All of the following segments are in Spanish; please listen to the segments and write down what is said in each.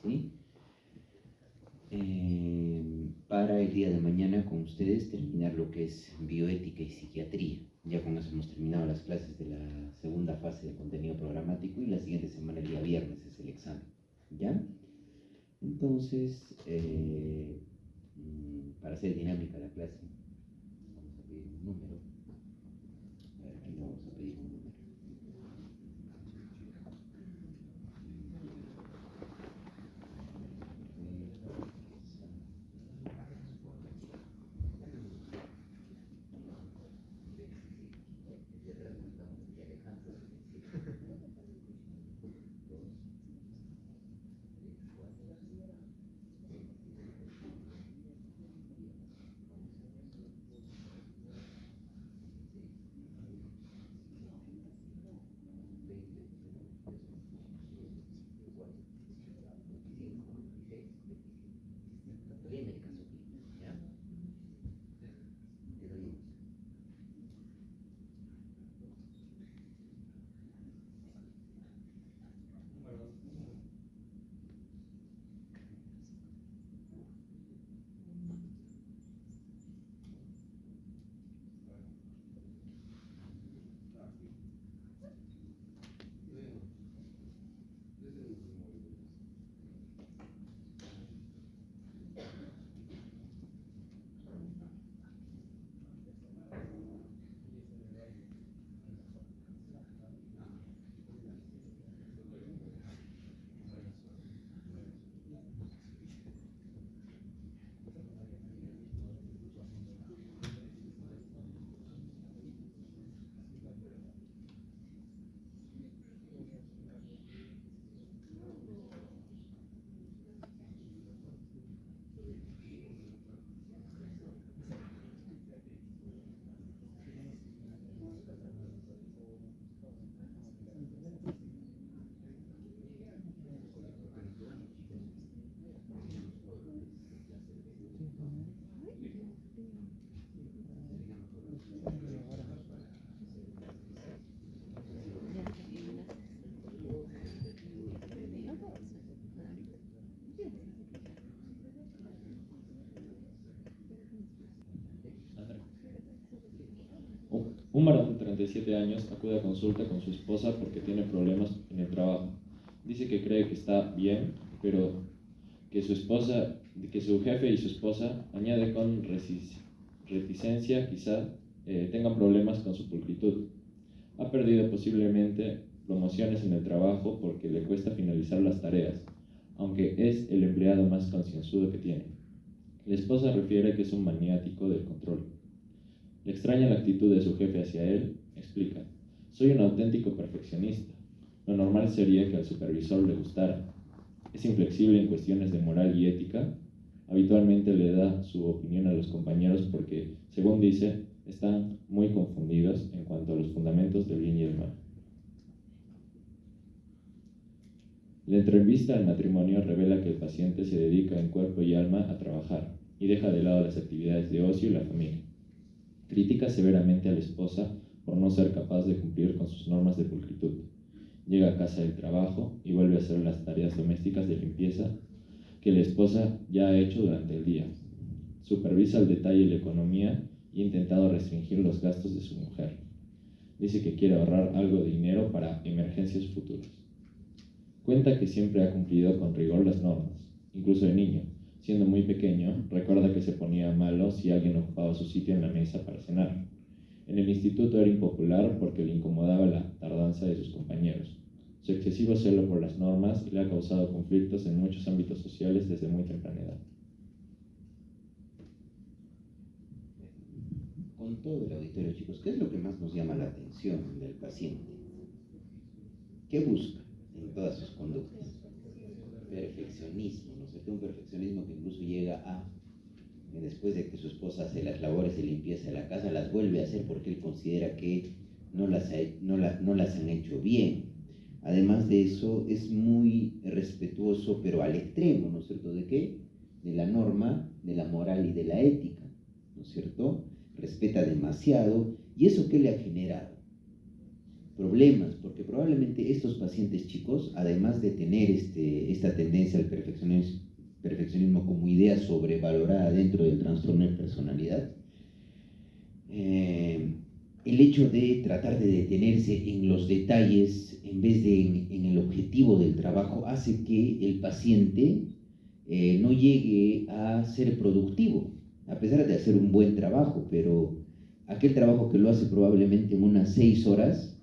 ¿sí? Para el día de mañana con ustedes terminar lo que es bioética y psiquiatría. Ya con eso hemos terminado las clases de la segunda fase de contenido programático y la siguiente semana, el día viernes, es el examen. ¿Ya? Entonces, para hacer dinámica la clase, vamos a pedir un número. A ver, aquí vamos a pedir un número. Un varón de 37 años acude a consulta con su esposa porque tiene problemas en el trabajo. Dice que cree que está bien, pero que su jefe y su esposa, añade con reticencia, quizá tengan problemas con su pulcritud. Ha perdido posiblemente promociones en el trabajo porque le cuesta finalizar las tareas, aunque es el empleado más concienzudo que tiene. La esposa refiere que es un maniático del control. Le extraña la actitud de su jefe hacia él. Explica: soy un auténtico perfeccionista. Lo normal sería que al supervisor le gustara. Es inflexible en cuestiones de moral y ética. Habitualmente le da su opinión a los compañeros porque, según dice, están muy confundidos en cuanto a los fundamentos del bien y el mal. La entrevista al matrimonio revela que el paciente se dedica en cuerpo y alma a trabajar y deja de lado las actividades de ocio y la familia. Critica severamente a la esposa por no ser capaz de cumplir con sus normas de pulcritud. Llega a casa del trabajo y vuelve a hacer las tareas domésticas de limpieza que la esposa ya ha hecho durante el día. Supervisa al detalle la economía y ha intentado restringir los gastos de su mujer. Dice que quiere ahorrar algo de dinero para emergencias futuras. Cuenta que siempre ha cumplido con rigor las normas, incluso de niño. Siendo muy pequeño, recuerda que se ponía malo si alguien ocupaba su sitio en la mesa para cenar. En el instituto era impopular porque le incomodaba la tardanza de sus compañeros. Su excesivo celo por las normas le ha causado conflictos en muchos ámbitos sociales desde muy temprana edad. Con todo el auditorio, chicos, ¿qué es lo que más nos llama la atención del paciente? ¿Qué busca en todas sus conductas? Perfeccionismo, ¿no es cierto? Un perfeccionismo que incluso llega a, después de que su esposa hace las labores de limpieza de la casa, las vuelve a hacer porque él considera que no las han hecho bien. Además de eso, es muy respetuoso, pero al extremo, ¿no es cierto? ¿De qué? De la norma, de la moral y de la ética, ¿no es cierto? Respeta demasiado. ¿Y eso qué le ha generado? problemas, porque probablemente estos pacientes chicos, además de tener esta tendencia al perfeccionismo como idea sobrevalorada dentro del trastorno de personalidad, el hecho de tratar de detenerse en los detalles en vez de en el objetivo del trabajo hace que el paciente no llegue a ser productivo, a pesar de hacer un buen trabajo, pero aquel trabajo que lo hace probablemente en unas 6 horas,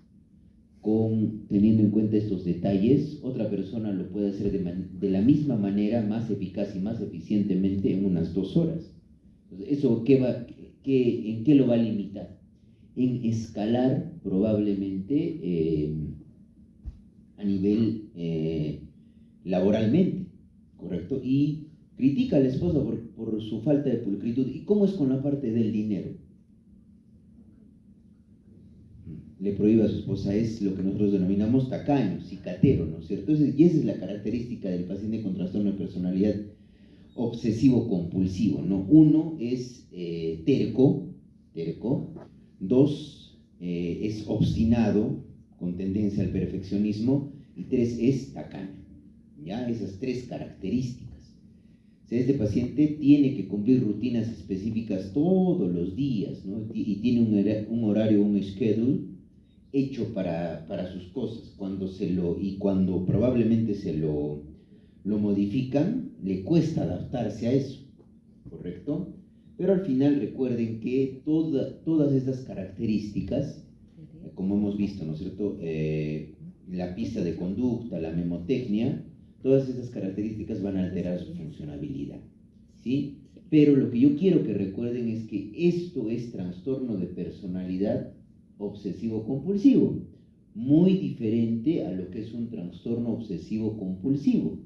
teniendo en cuenta estos detalles, otra persona lo puede hacer de la misma manera, más eficaz y más eficientemente en unas 2 horas. Entonces, ¿eso en qué lo va a limitar? En escalar probablemente a nivel laboralmente, ¿correcto? Y critica a la esposa por su falta de pulcritud. ¿Y cómo es con la parte del dinero? Le prohíbe a su esposa, es lo que nosotros denominamos tacaño, cicatero, ¿no es cierto? Entonces, y esa es la característica del paciente con trastorno de personalidad obsesivo-compulsivo, ¿no? Uno es terco, 2 es obstinado, con tendencia al perfeccionismo, y 3 es tacaño, ¿ya? Esas 3 características. O sea, este paciente tiene que cumplir rutinas específicas todos los días, ¿no? Y tiene un horario, un schedule hecho para sus cosas. Cuando probablemente lo modifican, le cuesta adaptarse a eso, ¿correcto? Pero al final recuerden que todas estas características, como hemos visto, ¿no es cierto? La pista de conducta, la memotecnia, todas estas características van a alterar su funcionabilidad, ¿sí? Pero lo que yo quiero que recuerden es que esto es trastorno de personalidad obsesivo-compulsivo, muy diferente a lo que es un trastorno obsesivo-compulsivo,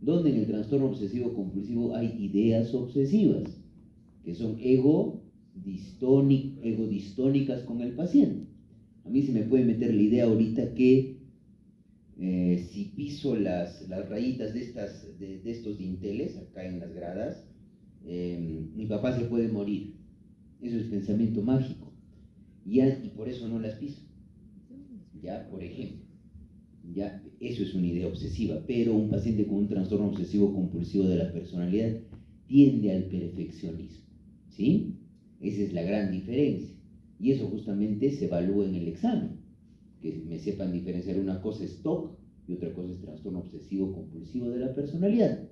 donde en el trastorno obsesivo-compulsivo hay ideas obsesivas, que son egodistónicas con el paciente. A mí se me puede meter la idea ahorita que si piso las rayitas de estos dinteles, acá en las gradas, mi papá se puede morir. Eso es pensamiento mágico. Y por eso no las piso. Ya, por ejemplo. Ya, eso es una idea obsesiva, pero un paciente con un trastorno obsesivo compulsivo de la personalidad tiende al perfeccionismo, ¿sí? Esa es la gran diferencia. Y eso justamente se evalúa en el examen, que me sepan diferenciar. Una cosa es TOC y otra cosa es trastorno obsesivo compulsivo de la personalidad.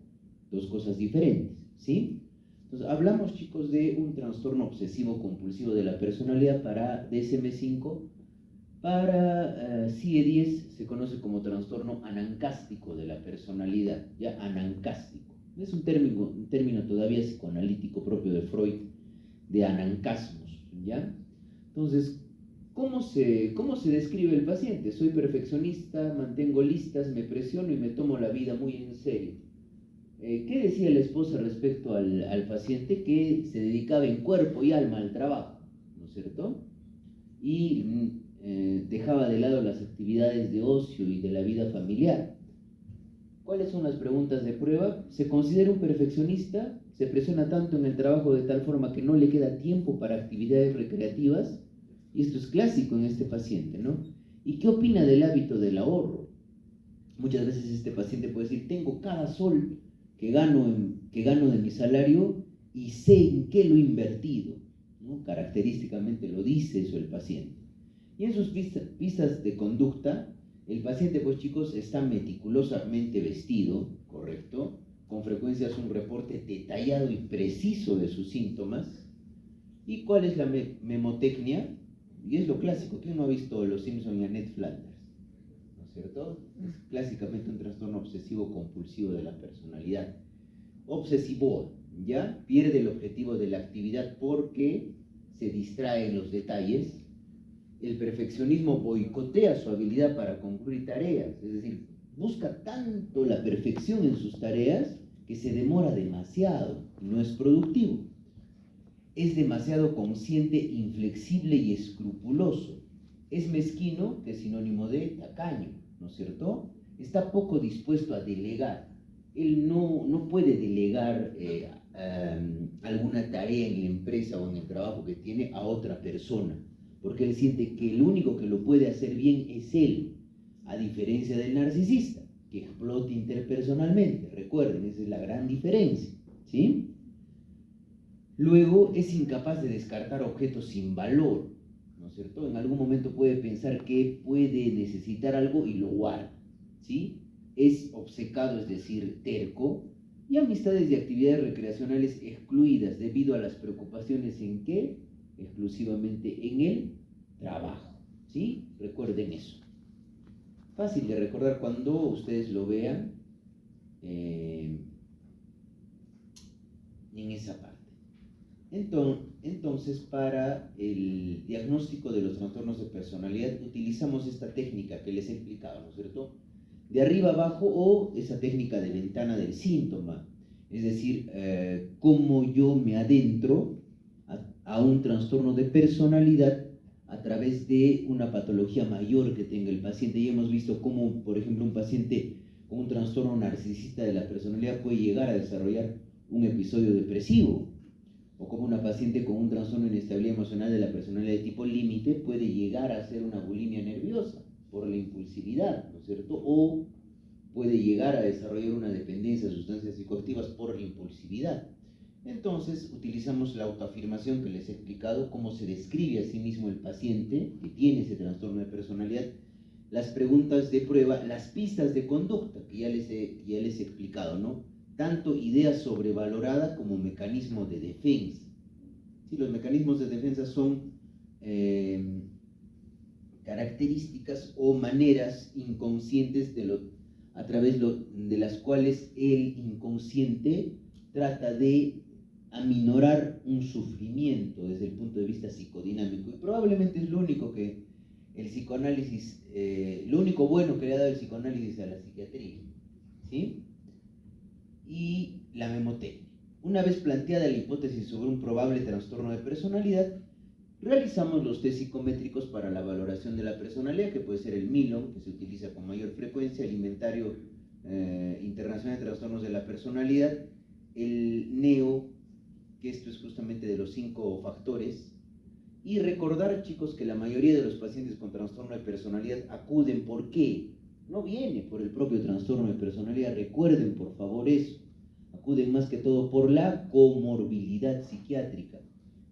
2 cosas diferentes, ¿sí? Entonces, hablamos, chicos, de un trastorno obsesivo compulsivo de la personalidad para DSM-5. Para CIE-10 se conoce como trastorno anancástico de la personalidad, ya, anancástico. Es un término todavía psicoanalítico propio de Freud, de anancasmos, ¿ya? Entonces, ¿cómo se describe el paciente? Soy perfeccionista, mantengo listas, me presiono y me tomo la vida muy en serio. ¿Qué decía la esposa respecto al paciente? Que se dedicaba en cuerpo y alma al trabajo, ¿no es cierto? Y dejaba de lado las actividades de ocio y de la vida familiar. ¿Cuáles son las preguntas de prueba? ¿Se considera un perfeccionista? ¿Se presiona tanto en el trabajo de tal forma que no le queda tiempo para actividades recreativas? Y esto es clásico en este paciente, ¿no? ¿Y qué opina del hábito del ahorro? Muchas veces este paciente puede decir, tengo cada sol que gano de mi salario y sé en qué lo he invertido, ¿no? Característicamente lo dice eso el paciente. Y en sus pistas de conducta, el paciente, pues chicos, está meticulosamente vestido, ¿correcto? Con frecuencia hace un reporte detallado y preciso de sus síntomas. ¿Y cuál es la memotecnia? Y es lo clásico. ¿Quién no ha visto Los Simpson y a Ned Flanders? ¿No es cierto? Es clásicamente un trastorno obsesivo-compulsivo de la personalidad. Obsesivo, ¿ya? Pierde el objetivo de la actividad porque se distrae en los detalles. El perfeccionismo boicotea su habilidad para concluir tareas, es decir, busca tanto la perfección en sus tareas que se demora demasiado, no es productivo. Es demasiado consciente, inflexible y escrupuloso. Es mezquino, que es sinónimo de tacaño, ¿no es cierto? Está poco dispuesto a delegar. Él no puede delegar alguna tarea en la empresa o en el trabajo que tiene a otra persona, porque él siente que el único que lo puede hacer bien es él, a diferencia del narcisista, que explota interpersonalmente. Recuerden, esa es la gran diferencia, ¿sí? Luego es incapaz de descartar objetos sin valor, ¿no es cierto? En algún momento puede pensar que puede necesitar algo y lo guarda, ¿sí? Es obcecado, es decir, terco, y amistades y actividades recreacionales excluidas debido a las preocupaciones en qué, exclusivamente en el trabajo, ¿sí? Recuerden eso. Fácil de recordar cuando ustedes lo vean en esa parte. Entonces, para el diagnóstico de los trastornos de personalidad utilizamos esta técnica que les he explicado, ¿no es cierto? De arriba abajo, o esa técnica de ventana del síntoma, es decir, cómo yo me adentro a un trastorno de personalidad a través de una patología mayor que tenga el paciente. Y hemos visto cómo, por ejemplo, un paciente con un trastorno narcisista de la personalidad puede llegar a desarrollar un episodio depresivo, o como una paciente con un trastorno de inestabilidad emocional de la personalidad de tipo límite puede llegar a hacer una bulimia nerviosa por la impulsividad, ¿no es cierto? O puede llegar a desarrollar una dependencia de sustancias psicoactivas por la impulsividad. Entonces, utilizamos la autoafirmación que les he explicado, cómo se describe a sí mismo el paciente que tiene ese trastorno de personalidad, las preguntas de prueba, las pistas de conducta que ya les he explicado, ¿no? Tanto idea sobrevalorada como mecanismo de defensa. Sí, los mecanismos de defensa son características o maneras inconscientes a través de las cuales el inconsciente trata de aminorar un sufrimiento desde el punto de vista psicodinámico. Y probablemente es lo único que el psicoanálisis, lo único bueno que le ha dado el psicoanálisis a la psiquiatría, ¿sí? Y la memotecnia. Una vez planteada la hipótesis sobre un probable trastorno de personalidad, realizamos los test psicométricos para la valoración de la personalidad, que puede ser el MILON, que se utiliza con mayor frecuencia, el Inventario Internacional de Trastornos de la Personalidad, el NEO, que esto es justamente de los 5 factores, y recordar, chicos, que la mayoría de los pacientes con trastorno de personalidad acuden, ¿por qué? No viene por el propio trastorno de personalidad, recuerden por favor eso, acuden más que todo por la comorbilidad psiquiátrica,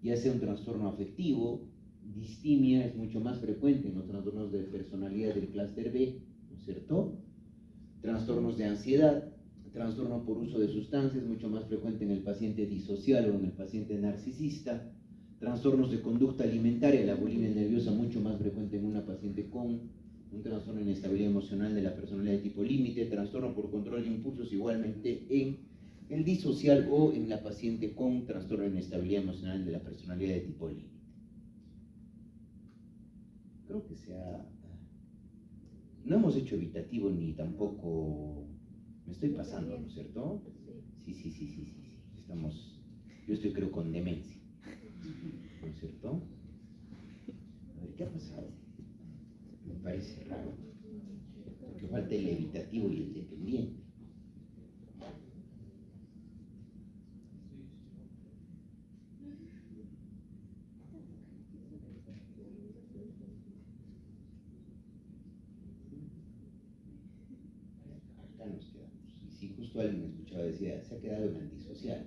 ya sea un trastorno afectivo, distimia es mucho más frecuente en los trastornos de personalidad del clúster B, ¿no es cierto? Trastornos de ansiedad, trastorno por uso de sustancias, mucho más frecuente en el paciente disocial o en el paciente narcisista, trastornos de conducta alimentaria, la bulimia nerviosa mucho más frecuente en una paciente con un trastorno de inestabilidad emocional de la personalidad de tipo límite, trastorno por control de impulsos igualmente en el disocial o en la paciente con trastorno de inestabilidad emocional de la personalidad de tipo límite. Creo que no hemos hecho evitativo ni tampoco me estoy pasando, ¿no es cierto? Sí. Yo estoy creo con demencia, ¿no es cierto? A ver, ¿qué ha pasado? Me parece raro, porque falta el evitativo y el dependiente. Acá nos quedamos. Y si justo alguien me escuchaba decía, se ha quedado en antisocial,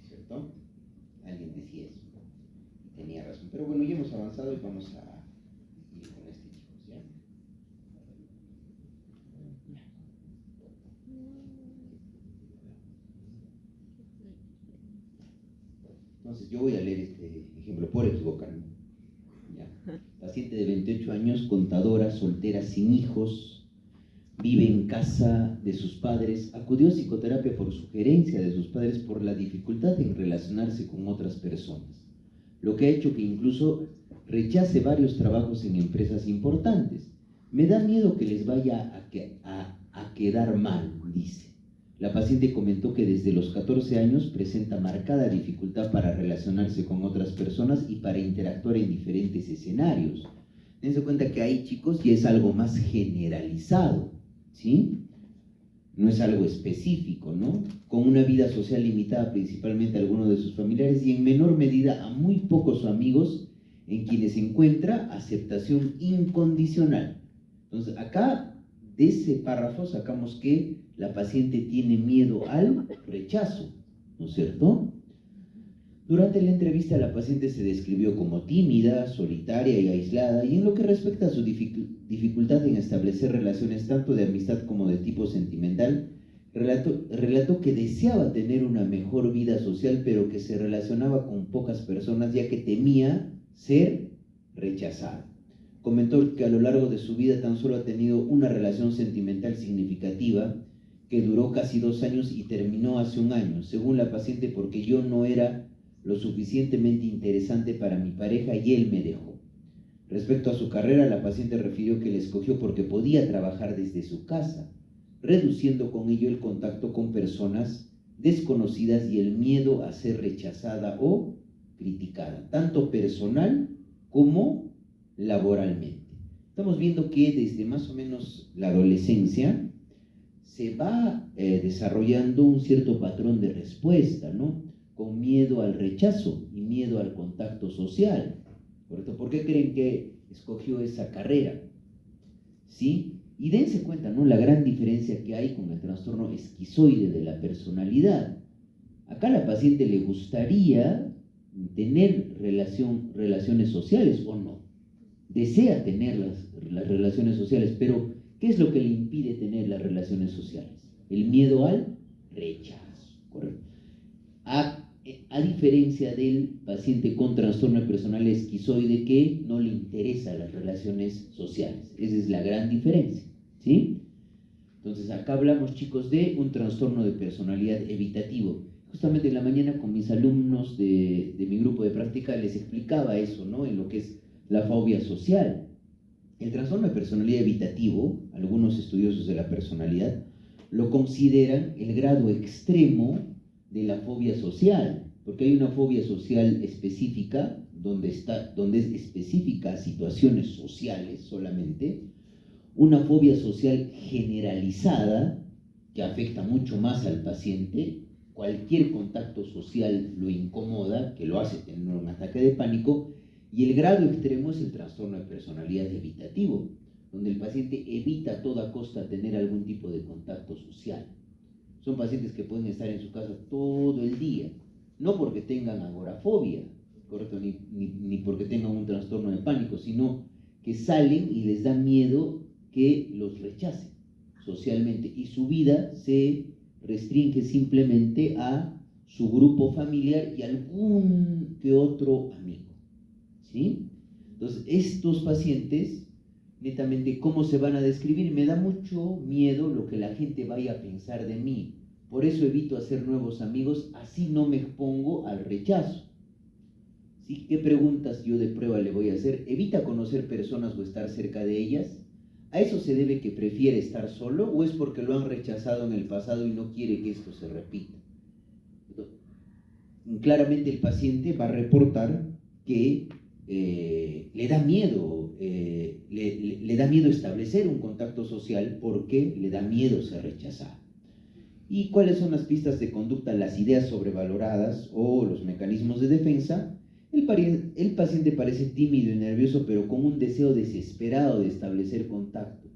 ¿cierto? Alguien decía eso. Y tenía razón. Pero bueno, ya hemos avanzado y vamos a ir con este, chicos, ¿ya? Entonces yo voy a leer este ejemplo por equivocarme. ¿Ya? Paciente de 28 años, contadora, soltera, sin hijos, vive en casa de sus padres, acudió a psicoterapia por sugerencia de sus padres por la dificultad en relacionarse con otras personas, lo que ha hecho que incluso rechace varios trabajos en empresas importantes. Me da miedo que les vaya a quedar mal, dice. La paciente comentó que desde los 14 años presenta marcada dificultad para relacionarse con otras personas y para interactuar en diferentes escenarios. Dense cuenta que ahí, chicos, ya es algo más generalizado, ¿sí? No es algo específico, ¿no? Con una vida social limitada principalmente a algunos de sus familiares y en menor medida a muy pocos amigos, en quienes se encuentra aceptación incondicional. Entonces, acá, de ese párrafo, sacamos que la paciente tiene miedo al rechazo, ¿no es cierto? Durante la entrevista, la paciente se describió como tímida, solitaria y aislada, y en lo que respecta a su dificultad en establecer relaciones tanto de amistad como de tipo sentimental, relató que deseaba tener una mejor vida social, pero que se relacionaba con pocas personas, ya que temía ser rechazada. Comentó que a lo largo de su vida tan solo ha tenido una relación sentimental significativa, que duró casi 2 años y terminó hace 1 año, según la paciente, porque yo no era lo suficientemente interesante para mi pareja y él me dejó. Respecto a su carrera, la paciente refirió que la escogió porque podía trabajar desde su casa, reduciendo con ello el contacto con personas desconocidas y el miedo a ser rechazada o criticada, tanto personal como laboralmente. Estamos viendo que desde más o menos la adolescencia se va desarrollando un cierto patrón de respuesta, ¿no? Con miedo al rechazo y miedo al contacto social, ¿correcto? ¿Por qué creen que escogió esa carrera? ¿Sí? Y dense cuenta, ¿no? La gran diferencia que hay con el trastorno esquizoide de la personalidad. Acá a la paciente le gustaría tener relaciones sociales o no. Desea tener las relaciones sociales, pero ¿qué es lo que le impide tener las relaciones sociales? El miedo al rechazo, ¿correcto? A diferencia del paciente con trastorno de personalidad esquizoide que no le interesan las relaciones sociales. Esa es la gran diferencia, ¿sí? Entonces acá hablamos, chicos, de un trastorno de personalidad evitativo. Justamente en la mañana con mis alumnos de mi grupo de práctica les explicaba eso, ¿no? En lo que es la fobia social. El trastorno de personalidad evitativo, algunos estudiosos de la personalidad, lo consideran el grado extremo de la fobia social, porque hay una fobia social específica, donde es específica a situaciones sociales solamente, una fobia social generalizada, que afecta mucho más al paciente, cualquier contacto social lo incomoda, que lo hace tener un ataque de pánico, y el grado extremo es el trastorno de personalidad evitativo, donde el paciente evita a toda costa tener algún tipo de contacto social. Son pacientes que pueden estar en su casa todo el día, no porque tengan agorafobia, ¿correcto? Ni porque tengan un trastorno de pánico, sino que salen y les da miedo que los rechacen socialmente y su vida se restringe simplemente a su grupo familiar y algún que otro amigo, ¿sí? Entonces, estos pacientes, netamente, ¿cómo se van a describir? Me da mucho miedo lo que la gente vaya a pensar de mí. Por eso evito hacer nuevos amigos, así no me expongo al rechazo. ¿Sí? ¿Qué preguntas yo de prueba le voy a hacer? ¿Evita conocer personas o estar cerca de ellas? ¿A eso se debe que prefiere estar solo o es porque lo han rechazado en el pasado y no quiere que esto se repita? Claramente el paciente va a reportar que le da miedo, le da miedo establecer un contacto social porque le da miedo ser rechazado. ¿Y cuáles son las pistas de conducta, las ideas sobrevaloradas o los mecanismos de defensa? El paciente parece tímido y nervioso, pero con un deseo desesperado de establecer contacto.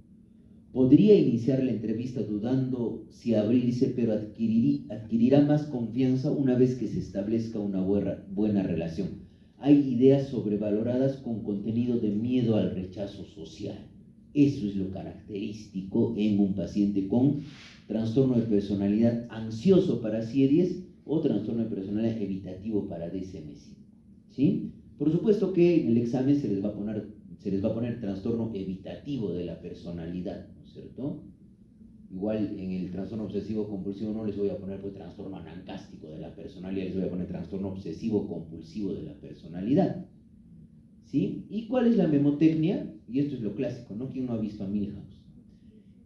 Podría iniciar la entrevista dudando si abrirse, pero adquirirá más confianza una vez que se establezca una buena relación. Hay ideas sobrevaloradas con contenido de miedo al rechazo social. Eso es lo característico en un paciente con trastorno de personalidad ansioso para CIE-10 o trastorno de personalidad evitativo para DSM-5. ¿Sí? Por supuesto que en el examen se les va a poner trastorno evitativo de la personalidad, ¿no es cierto? Igual en el trastorno obsesivo compulsivo no les voy a poner pues trastorno anancástico de la personalidad, les voy a poner trastorno obsesivo compulsivo de la personalidad. ¿Sí? ¿Y cuál es la memotecnia? Y esto es lo clásico, ¿no? ¿Quién no ha visto a Milhouse?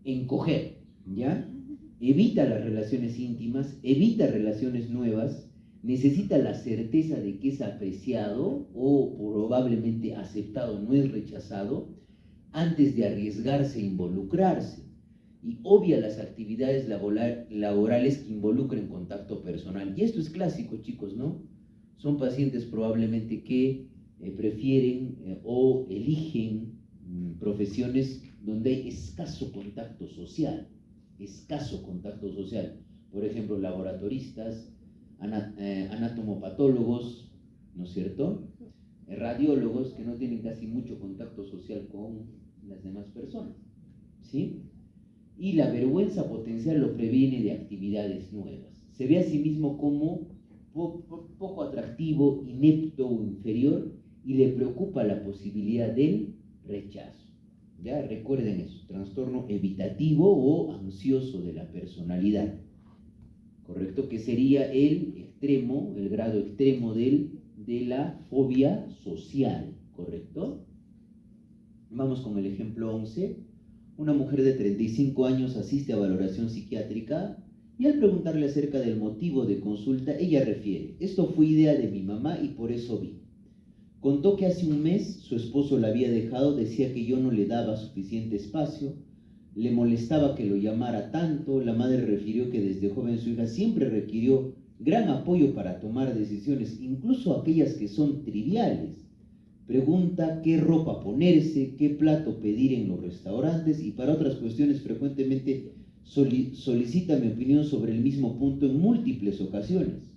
Encoger, ¿ya? Evita las relaciones íntimas, evita relaciones nuevas, necesita la certeza de que es apreciado o probablemente aceptado, no es rechazado, antes de arriesgarse a involucrarse. Y obvia las actividades laborales que involucren contacto personal. Y esto es clásico, chicos, ¿no? Son pacientes probablemente que prefieren o eligen profesiones donde hay escaso contacto social. Por ejemplo, laboratoristas, anatomopatólogos, ¿no es cierto? Radiólogos que no tienen casi mucho contacto social con las demás personas, ¿sí? Y la vergüenza potencial lo previene de actividades nuevas. Se ve a sí mismo como poco atractivo, inepto o inferior y le preocupa la posibilidad del rechazo. Ya recuerden eso, trastorno evitativo o ansioso de la personalidad, ¿correcto? Que sería el grado extremo de la fobia social, ¿correcto? Vamos con el ejemplo 11. Una mujer de 35 años asiste a valoración psiquiátrica y al preguntarle acerca del motivo de consulta, ella refiere: esto fue idea de mi mamá y por eso vine. Contó que hace un mes su esposo la había dejado, decía que yo no le daba suficiente espacio, le molestaba que lo llamara tanto. La madre refirió que desde joven su hija siempre requirió gran apoyo para tomar decisiones, incluso aquellas que son triviales. Pregunta qué ropa ponerse, qué plato pedir en los restaurantes y para otras cuestiones frecuentemente solicita mi opinión sobre el mismo punto en múltiples ocasiones.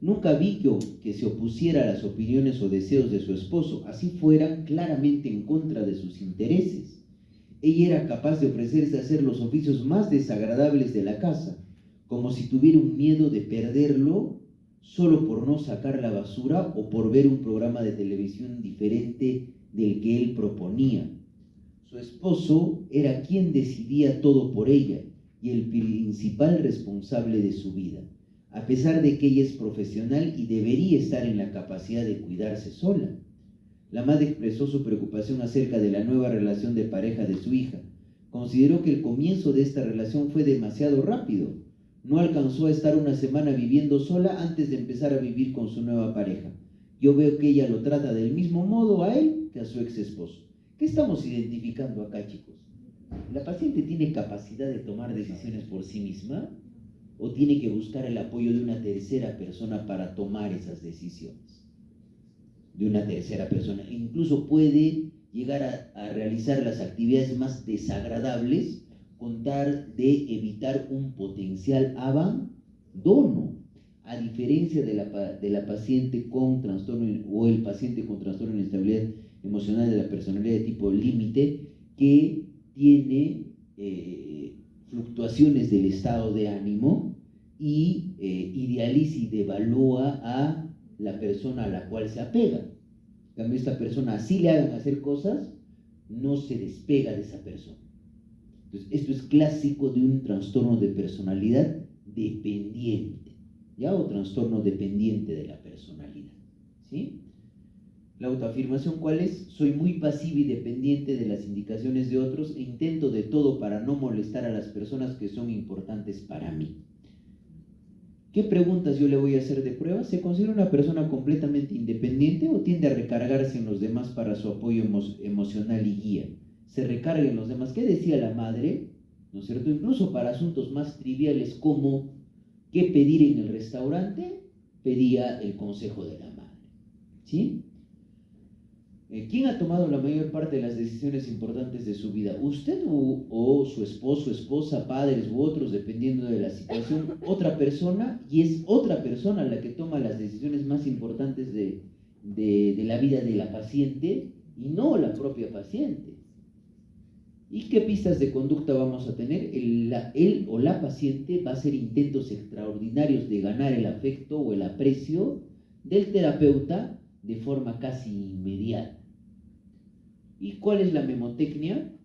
Nunca vi yo que se opusiera a las opiniones o deseos de su esposo, así fueran claramente en contra de sus intereses. Ella era capaz de ofrecerse a hacer los oficios más desagradables de la casa, como si tuviera un miedo de perderlo solo por no sacar la basura o por ver un programa de televisión diferente del que él proponía. Su esposo era quien decidía todo por ella y el principal responsable de su vida, a pesar de que ella es profesional y debería estar en la capacidad de cuidarse sola. La madre expresó su preocupación acerca de la nueva relación de pareja de su hija. Consideró que el comienzo de esta relación fue demasiado rápido. No alcanzó a estar una semana viviendo sola antes de empezar a vivir con su nueva pareja. Yo veo que ella lo trata del mismo modo a él que a su ex esposo. ¿Qué estamos identificando acá, chicos? ¿La paciente tiene capacidad de tomar decisiones por sí misma o tiene que buscar el apoyo de una tercera persona para tomar esas decisiones? De una tercera persona. Incluso puede llegar a realizar las actividades más desagradables con tal de evitar un potencial abandono, a diferencia de la paciente con trastorno o el paciente con trastorno de inestabilidad emocional de la personalidad de tipo límite, que tiene fluctuaciones del estado de ánimo y idealiza y devalúa a la persona a la cual se apega. Cuando esta persona así le hagan hacer cosas, no se despega de esa persona. Entonces, esto es clásico de un trastorno de personalidad dependiente, ¿ya? O trastorno dependiente de la personalidad, ¿sí? La autoafirmación, ¿cuál es? Soy muy pasivo y dependiente de las indicaciones de otros e intento de todo para no molestar a las personas que son importantes para mí. ¿Qué preguntas yo le voy a hacer de prueba? ¿Se considera una persona completamente independiente o tiende a recargarse en los demás para su apoyo emocional y guía? Se recarga en los demás. ¿Qué decía la madre? ¿No es cierto? Incluso para asuntos más triviales como qué pedir en el restaurante, pedía el consejo de la madre, ¿sí? ¿Quién ha tomado la mayor parte de las decisiones importantes de su vida? ¿Usted o su esposo, esposa, padres u otros, dependiendo de la situación? Otra persona, y es otra persona la que toma las decisiones más importantes de la vida de la paciente y no la propia paciente. ¿Y qué pistas de conducta vamos a tener? Él o la paciente va a hacer intentos extraordinarios de ganar el afecto o el aprecio del terapeuta de forma casi inmediata. ¿Y cuál es la memotecnia?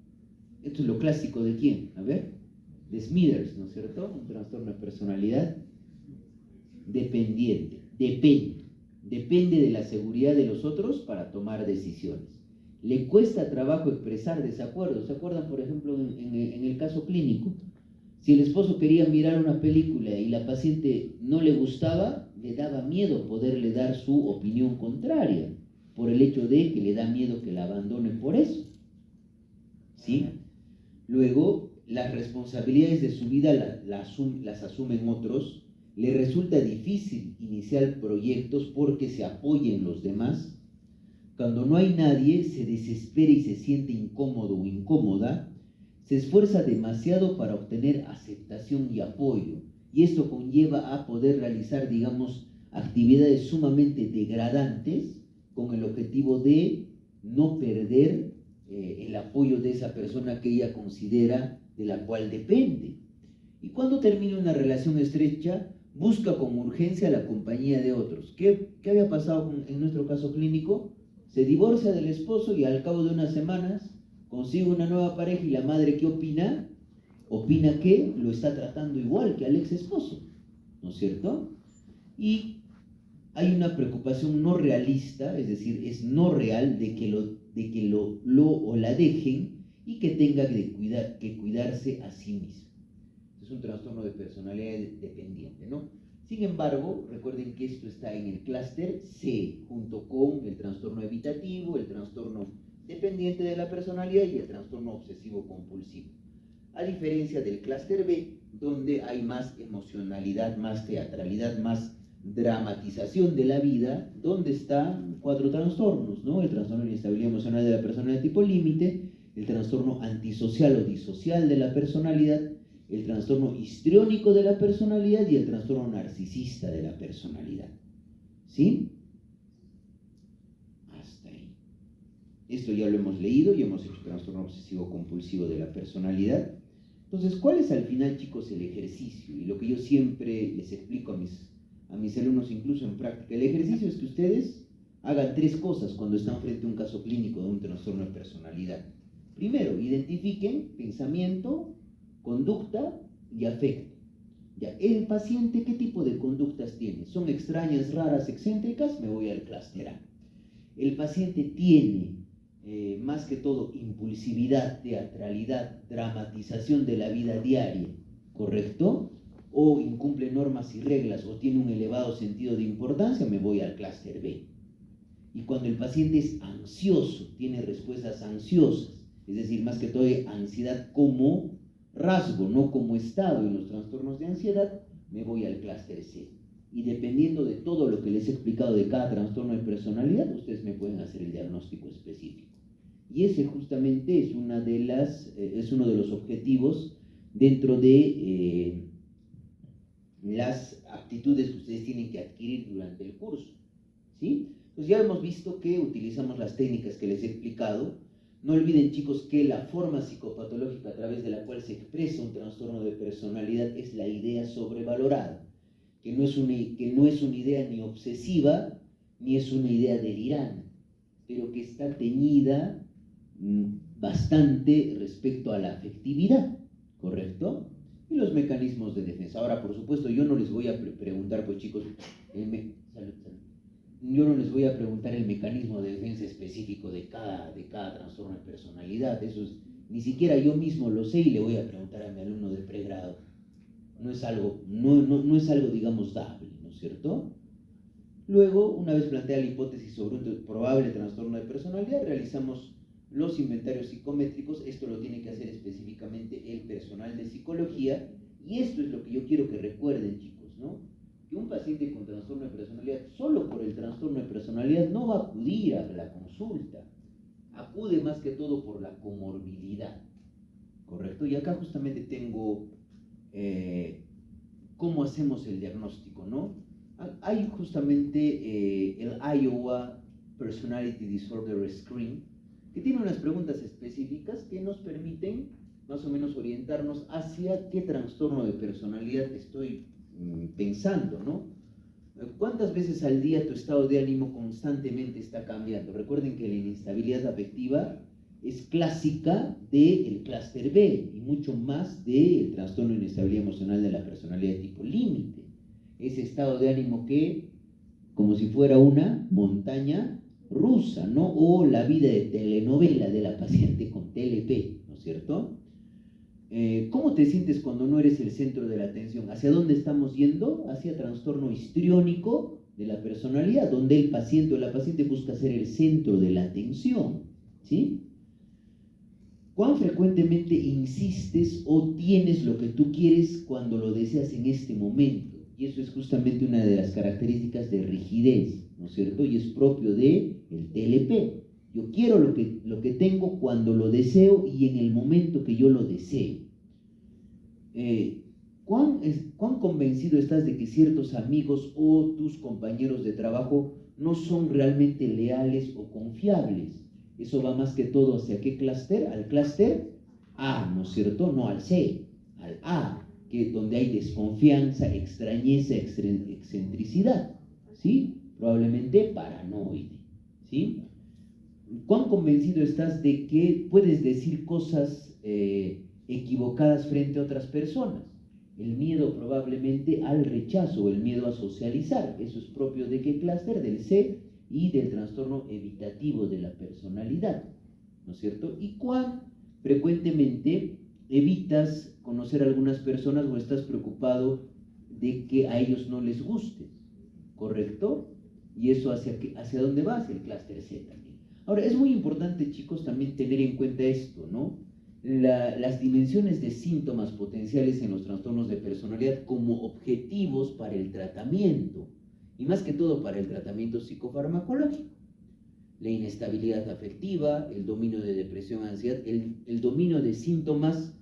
Esto es lo clásico de ¿quién? A ver, de Smithers, ¿no es cierto? Un trastorno de personalidad dependiente. Depende de la seguridad de los otros para tomar decisiones. Le cuesta trabajo expresar desacuerdos. ¿Se acuerdan, por ejemplo, en el caso clínico? Si el esposo quería mirar una película y la paciente no le gustaba, le daba miedo poderle dar su opinión contraria, por el hecho de que le da miedo que la abandonen por eso, ¿sí? Luego, las responsabilidades de su vida las asumen otros. Le resulta difícil iniciar proyectos porque se apoya en los demás. Cuando no hay nadie, se desespera y se siente incómodo o incómoda, se esfuerza demasiado para obtener aceptación y apoyo. Y esto conlleva a poder realizar, digamos, actividades sumamente degradantes con el objetivo de no perder el apoyo de esa persona que ella considera de la cual depende. Y cuando termina una relación estrecha, busca con urgencia la compañía de otros. ¿Qué había pasado en nuestro caso clínico? Se divorcia del esposo y al cabo de unas semanas consigue una nueva pareja y la madre, ¿qué opina? Opina que lo está tratando igual que al ex esposo, ¿no es cierto? Y hay una preocupación no realista, es decir, es no real de que lo o la dejen y que tenga que cuidarse a sí mismo. Es un trastorno de personalidad dependiente, ¿no? Sin embargo, recuerden que esto está en el clúster C, junto con el trastorno evitativo, el trastorno dependiente de la personalidad y el trastorno obsesivo-compulsivo. A diferencia del clúster B, donde hay más emocionalidad, más teatralidad, más dramatización de la vida, donde están 4 trastornos, ¿no? El trastorno de inestabilidad emocional de la personalidad tipo límite, el trastorno antisocial o disocial de la personalidad, el trastorno histriónico de la personalidad y el trastorno narcisista de la personalidad. ¿Sí? Hasta ahí. Esto ya lo hemos leído y hemos hecho trastorno obsesivo-compulsivo de la personalidad. Entonces, ¿cuál es al final, chicos, el ejercicio? Y lo que yo siempre les explico a mis alumnos, incluso en práctica. El ejercicio es que ustedes hagan 3 cosas cuando están frente a un caso clínico de un trastorno de personalidad. Primero, identifiquen pensamiento, conducta y afecto. Ya, el paciente, ¿qué tipo de conductas tiene? ¿Son extrañas, raras, excéntricas? Me voy al clúster A. El paciente tiene, más que todo, impulsividad, teatralidad, dramatización de la vida diaria, ¿correcto? O incumple normas y reglas, o tiene un elevado sentido de importancia, me voy al clúster B. Y cuando el paciente es ansioso, tiene respuestas ansiosas, es decir, más que todo ansiedad como rasgo, no como estado en los trastornos de ansiedad, me voy al clúster C. Y dependiendo de todo lo que les he explicado de cada trastorno de personalidad, ustedes me pueden hacer el diagnóstico específico. Y ese justamente es uno de los objetivos dentro de las aptitudes que ustedes tienen que adquirir durante el curso, ¿sí? Pues ya hemos visto que utilizamos las técnicas que les he explicado. No olviden, chicos, que la forma psicopatológica a través de la cual se expresa un trastorno de personalidad es la idea sobrevalorada, que no es una idea ni obsesiva, ni es una idea delirante, pero que está teñida bastante respecto a la afectividad, ¿correcto? Y los mecanismos de defensa. Ahora, por supuesto, yo no les voy a preguntar, pues chicos, yo no les voy a preguntar el mecanismo de defensa específico de cada trastorno de personalidad. Eso ni siquiera yo mismo lo sé y le voy a preguntar a mi alumno de pregrado. No es algo, digamos, dable, ¿no es cierto? Luego, una vez planteada la hipótesis sobre un probable trastorno de personalidad, realizamos los inventarios psicométricos. Esto lo tiene que hacer específicamente el personal de psicología, y esto es lo que yo quiero que recuerden, chicos, ¿no? Que un paciente con trastorno de personalidad, solo por el trastorno de personalidad, no va a acudir a la consulta. Acude más que todo por la comorbilidad, ¿correcto? Y acá justamente tengo cómo hacemos el diagnóstico, ¿no? Hay justamente el Iowa Personality Disorder Screen, que tiene unas preguntas específicas que nos permiten más o menos orientarnos hacia qué trastorno de personalidad estoy pensando, ¿no? ¿Cuántas veces al día tu estado de ánimo constantemente está cambiando? Recuerden que la inestabilidad afectiva es clásica del clúster B y mucho más del trastorno de inestabilidad emocional de la personalidad de tipo límite. Ese estado de ánimo que, como si fuera una montaña rusa, ¿no? O la vida de telenovela de la paciente con TLP, ¿no es cierto? ¿Cómo te sientes cuando no eres el centro de la atención? ¿Hacia dónde estamos yendo? Hacia trastorno histriónico de la personalidad, donde el paciente o la paciente busca ser el centro de la atención, ¿sí? ¿Cuán frecuentemente insistes o tienes lo que tú quieres cuando lo deseas en este momento? Y eso es justamente una de las características de rigidez, ¿no es cierto? Y es propio del TLP. Yo quiero lo que tengo cuando lo deseo y en el momento que yo lo deseo. ¿Cuán convencido estás de que ciertos amigos o tus compañeros de trabajo no son realmente leales o confiables? Eso va más que todo hacia qué clúster, al clúster A, ¿no es cierto? No al C, al A, que donde hay desconfianza, extrañeza, excentricidad, ¿sí? Probablemente paranoide, ¿sí? ¿Cuán convencido estás de que puedes decir cosas equivocadas frente a otras personas? El miedo probablemente al rechazo, el miedo a socializar, eso es propio de qué clúster, del C y del trastorno evitativo de la personalidad, ¿no es cierto? ¿Y cuán frecuentemente evitas conocer a algunas personas o estás preocupado de que a ellos no les guste? ¿Correcto? ¿Y eso hacia dónde va? Hacia el clúster C también. Ahora, es muy importante, chicos, también tener en cuenta esto, ¿no? Las dimensiones de síntomas potenciales en los trastornos de personalidad como objetivos para el tratamiento, y más que todo para el tratamiento psicofarmacológico. La inestabilidad afectiva, el dominio de depresión, ansiedad, el dominio de síntomas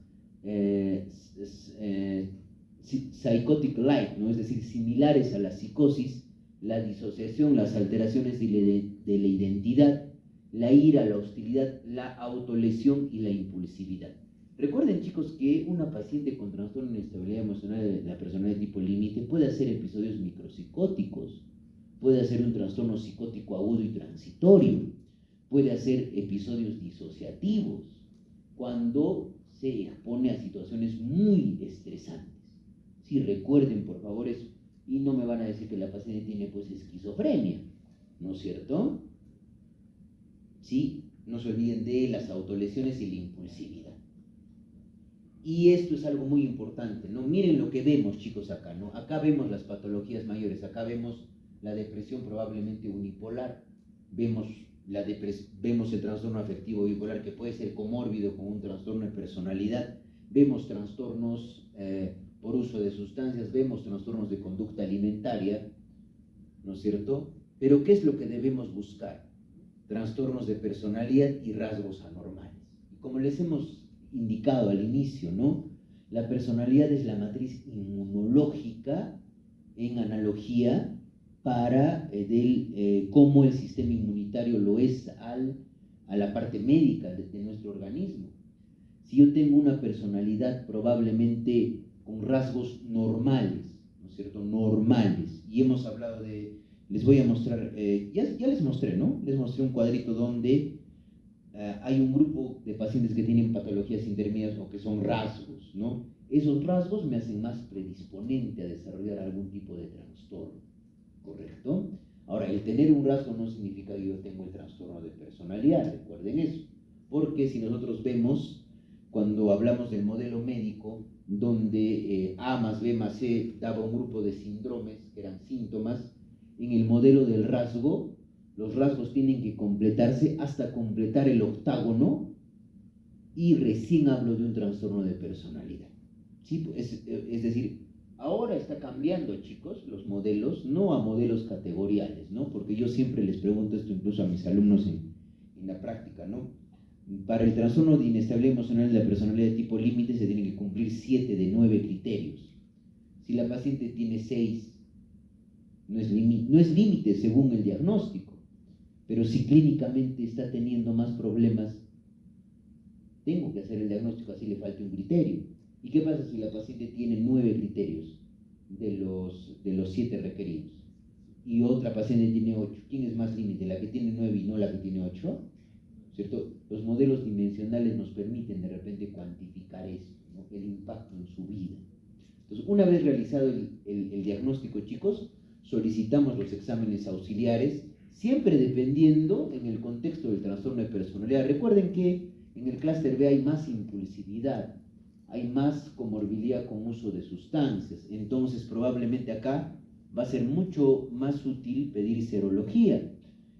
psychotic-like, ¿no? Es decir, similares a la psicosis, la disociación, las alteraciones de la identidad, la ira, la hostilidad, la autolesión y la impulsividad. Recuerden, chicos, que una paciente con trastorno de inestabilidad emocional de la personalidad de tipo límite puede hacer episodios micropsicóticos, puede hacer un trastorno psicótico agudo y transitorio, puede hacer episodios disociativos cuando se expone a situaciones muy estresantes. Sí, recuerden por favor eso, y no me van a decir que la paciente tiene pues esquizofrenia, ¿no es cierto? ¿Sí? No se olviden de las autolesiones y la impulsividad. Y esto es algo muy importante, ¿no? Miren lo que vemos, chicos, acá, ¿no? Acá vemos las patologías mayores, acá vemos la depresión probablemente unipolar, vemos el trastorno afectivo bipolar que puede ser comórbido con un trastorno de personalidad, vemos trastornos por uso de sustancias, vemos trastornos de conducta alimentaria, ¿no es cierto? Pero ¿qué es lo que debemos buscar? Trastornos de personalidad y rasgos anormales. Y como les hemos indicado al inicio, ¿no? La personalidad es la matriz inmunológica en analogía para cómo el sistema inmunitario lo es a la parte médica de nuestro organismo. Si yo tengo una personalidad probablemente con rasgos normales, ¿no es cierto? Normales. Y hemos hablado les voy a mostrar, ya les mostré, ¿no? Les mostré un cuadrito donde hay un grupo de pacientes que tienen patologías intermedias o que son rasgos, ¿no? Esos rasgos me hacen más predisponente a desarrollar algún tipo de trastorno, ¿correcto? Ahora, el tener un rasgo no significa que yo tengo el trastorno de personalidad, recuerden eso, porque si nosotros vemos, cuando hablamos del modelo médico, donde A más B más C daba un grupo de síndromes, que eran síntomas, en el modelo del rasgo, los rasgos tienen que completarse hasta completar el octágono y recién hablo de un trastorno de personalidad. ¿Sí? Es decir, ahora está cambiando, chicos, los modelos, no a modelos categoriales, ¿no? Porque yo siempre les pregunto esto incluso a mis alumnos en la práctica, ¿no? Para el trastorno de inestabilidad emocional de la personalidad de tipo límite se tienen que cumplir 7 de 9 criterios. Si la paciente tiene 6, no es límite según el diagnóstico, pero si clínicamente está teniendo más problemas, tengo que hacer el diagnóstico, así le falta un criterio. ¿Y qué pasa si la paciente tiene 9 criterios de los 7 requeridos? Y otra paciente tiene 8. ¿Quién es más límite? ¿La que tiene 9 y no la que tiene 8? ¿Cierto? Los modelos dimensionales nos permiten de repente cuantificar esto, ¿no? El impacto en su vida. Entonces, una vez realizado el diagnóstico, chicos, solicitamos los exámenes auxiliares, siempre dependiendo en el contexto del trastorno de personalidad. Recuerden que en el clúster B hay más impulsividad, hay más comorbilidad con uso de sustancias, entonces probablemente acá va a ser mucho más útil pedir serología.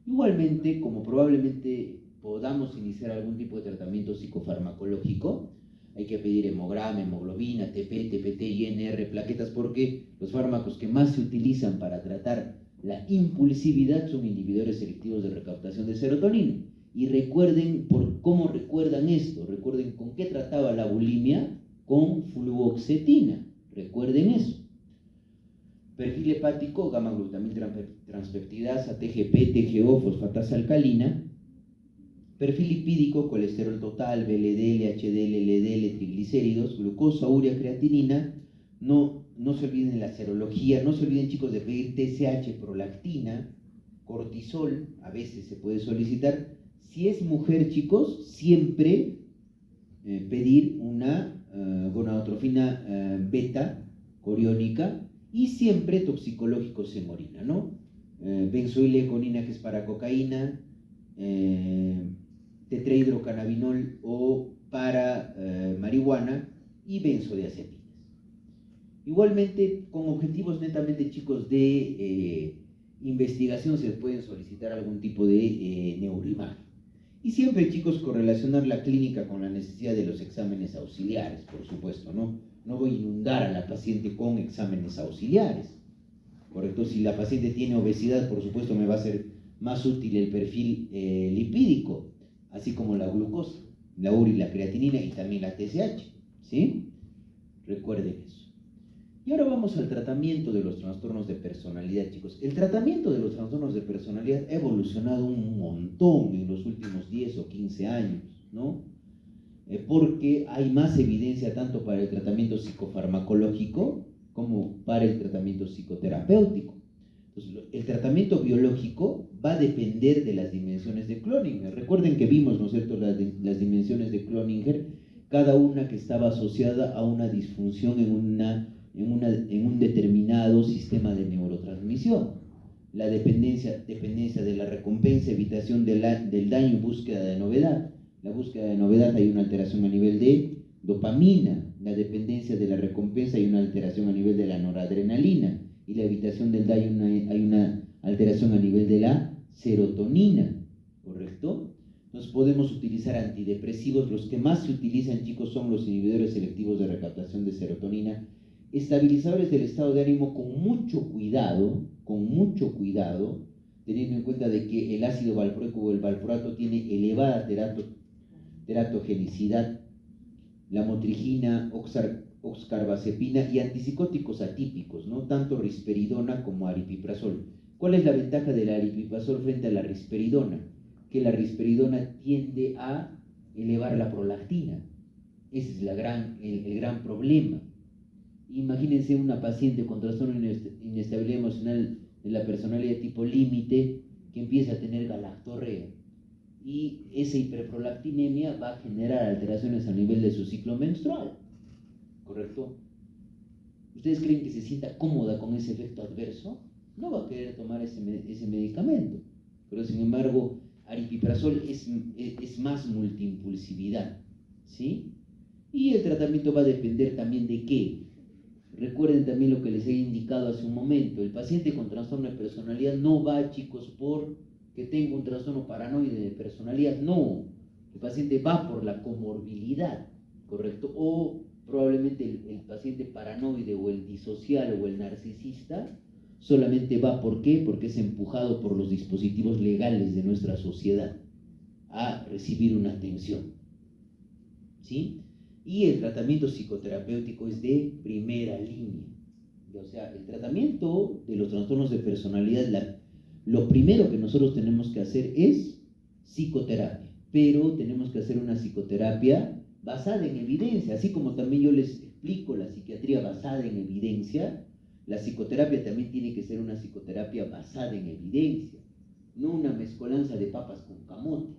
Igualmente, como probablemente podamos iniciar algún tipo de tratamiento psicofarmacológico, hay que pedir hemograma, hemoglobina, TP, TPT, INR, plaquetas, porque los fármacos que más se utilizan para tratar la impulsividad son inhibidores selectivos de recaptación de serotonina. Y recuerden, ¿cómo recuerdan esto? Recuerden con qué trataba la bulimia, con fluoxetina. Recuerden eso. Perfil hepático, gamma-glutamil transpeptidasa, TGP, TGO, fosfatasa alcalina. Perfil lipídico, colesterol total, VLDL, HDL, LDL, triglicéridos, glucosa, urea, creatinina. No se olviden de la serología, no se olviden, chicos, de pedir TSH, prolactina, cortisol, a veces se puede solicitar. Si es mujer, chicos, siempre pedir una gonadotrofina beta coriónica y siempre toxicológico semorina, ¿no? Benzoileconina, que es para cocaína, tetrahidrocannabinol o para marihuana y benzodiazepinas. Igualmente, con objetivos netamente, chicos, de investigación se pueden solicitar algún tipo de neuroimagen. Y siempre, chicos, correlacionar la clínica con la necesidad de los exámenes auxiliares, por supuesto, ¿no? No voy a inundar a la paciente con exámenes auxiliares, ¿correcto? Si la paciente tiene obesidad, por supuesto, me va a ser más útil el perfil lipídico, así como la glucosa, la urea y la creatinina y también la TSH, ¿sí? Recuerden eso. Y ahora vamos al tratamiento de los trastornos de personalidad, chicos. El tratamiento de los trastornos de personalidad ha evolucionado un montón en los últimos 10 o 15 años, ¿no? Porque hay más evidencia tanto para el tratamiento psicofarmacológico como para el tratamiento psicoterapéutico. Entonces, el tratamiento biológico va a depender de las dimensiones de Cloninger. Recuerden que vimos, ¿no es cierto?, las dimensiones de Cloninger, cada una que estaba asociada a una disfunción en un determinado sistema de neurotransmisión. La dependencia de la recompensa, evitación del daño y búsqueda de novedad. La búsqueda de novedad, hay una alteración a nivel de dopamina. La dependencia de la recompensa, hay una alteración a nivel de la noradrenalina. Y la evitación del daño, hay una alteración a nivel de la serotonina, ¿correcto? Entonces podemos utilizar antidepresivos. Los que más se utilizan, chicos, son los inhibidores selectivos de recaptación de serotonina, estabilizadores del estado de ánimo con mucho cuidado, teniendo en cuenta de que el ácido valproico o el valproato tiene elevada teratogenicidad, la motrigina, oxcarbazepina y antipsicóticos atípicos, ¿no? Tanto risperidona como aripiprazol. ¿Cuál es la ventaja del aripiprazol frente a la risperidona? Que la risperidona tiende a elevar la prolactina. Ese es el gran problema. Imagínense una paciente con trastorno de inestabilidad emocional de la personalidad tipo límite que empieza a tener galactorrea. Y esa hiperprolactinemia va a generar alteraciones a nivel de su ciclo menstrual, ¿correcto? ¿Ustedes creen que se sienta cómoda con ese efecto adverso? No va a querer tomar ese medicamento. Pero sin embargo, aripiprazol es más multiimpulsividad, ¿sí? Y el tratamiento va a depender también de qué. Recuerden también lo que les he indicado hace un momento. El paciente con trastorno de personalidad no va, chicos, por que tenga un trastorno paranoide de personalidad. No. El paciente va por la comorbilidad, ¿correcto? O probablemente el paciente paranoide o el disocial o el narcisista solamente va, ¿por qué? Porque es empujado por los dispositivos legales de nuestra sociedad a recibir una atención, ¿sí? Y el tratamiento psicoterapéutico es de primera línea. O sea, el tratamiento de los trastornos de personalidad, lo primero que nosotros tenemos que hacer es psicoterapia, pero tenemos que hacer una psicoterapia basada en evidencia. Así como también yo les explico la psiquiatría basada en evidencia, la psicoterapia también tiene que ser una psicoterapia basada en evidencia, no una mezcolanza de papas con camote.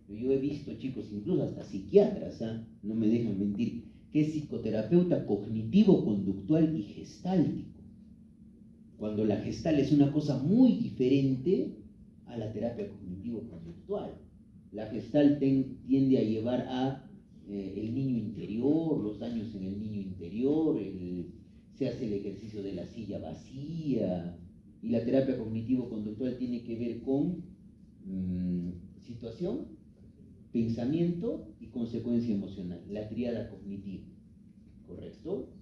Yo he visto, chicos, incluso hasta psiquiatras, no me dejan mentir, que es psicoterapeuta cognitivo-conductual y gestáltico, cuando la gestal es una cosa muy diferente a la terapia cognitivo-conductual. La gestal tiende a llevar a el niño interior, los daños en el niño interior, se hace el ejercicio de la silla vacía, y la terapia cognitivo-conductual tiene que ver con situación pensamiento y consecuencia emocional, la tríada cognitiva, ¿correcto?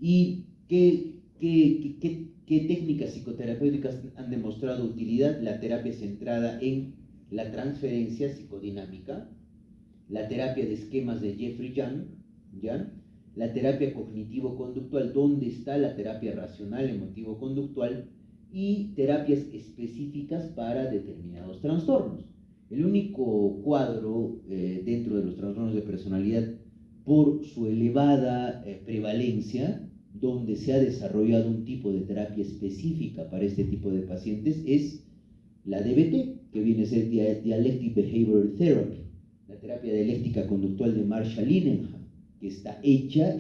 ¿Y qué técnicas psicoterapéuticas han demostrado utilidad? La terapia centrada en la transferencia psicodinámica, la terapia de esquemas de Jeffrey Young, ¿ya? La terapia cognitivo-conductual, donde está la terapia racional, emotivo-conductual, y terapias específicas para determinados trastornos. El único cuadro dentro de los trastornos de personalidad, por su elevada prevalencia, donde se ha desarrollado un tipo de terapia específica para este tipo de pacientes, es la DBT, que viene a ser Dialectic Behavioral Therapy, la terapia dialéctica conductual de Marshall Linehan, que está hecha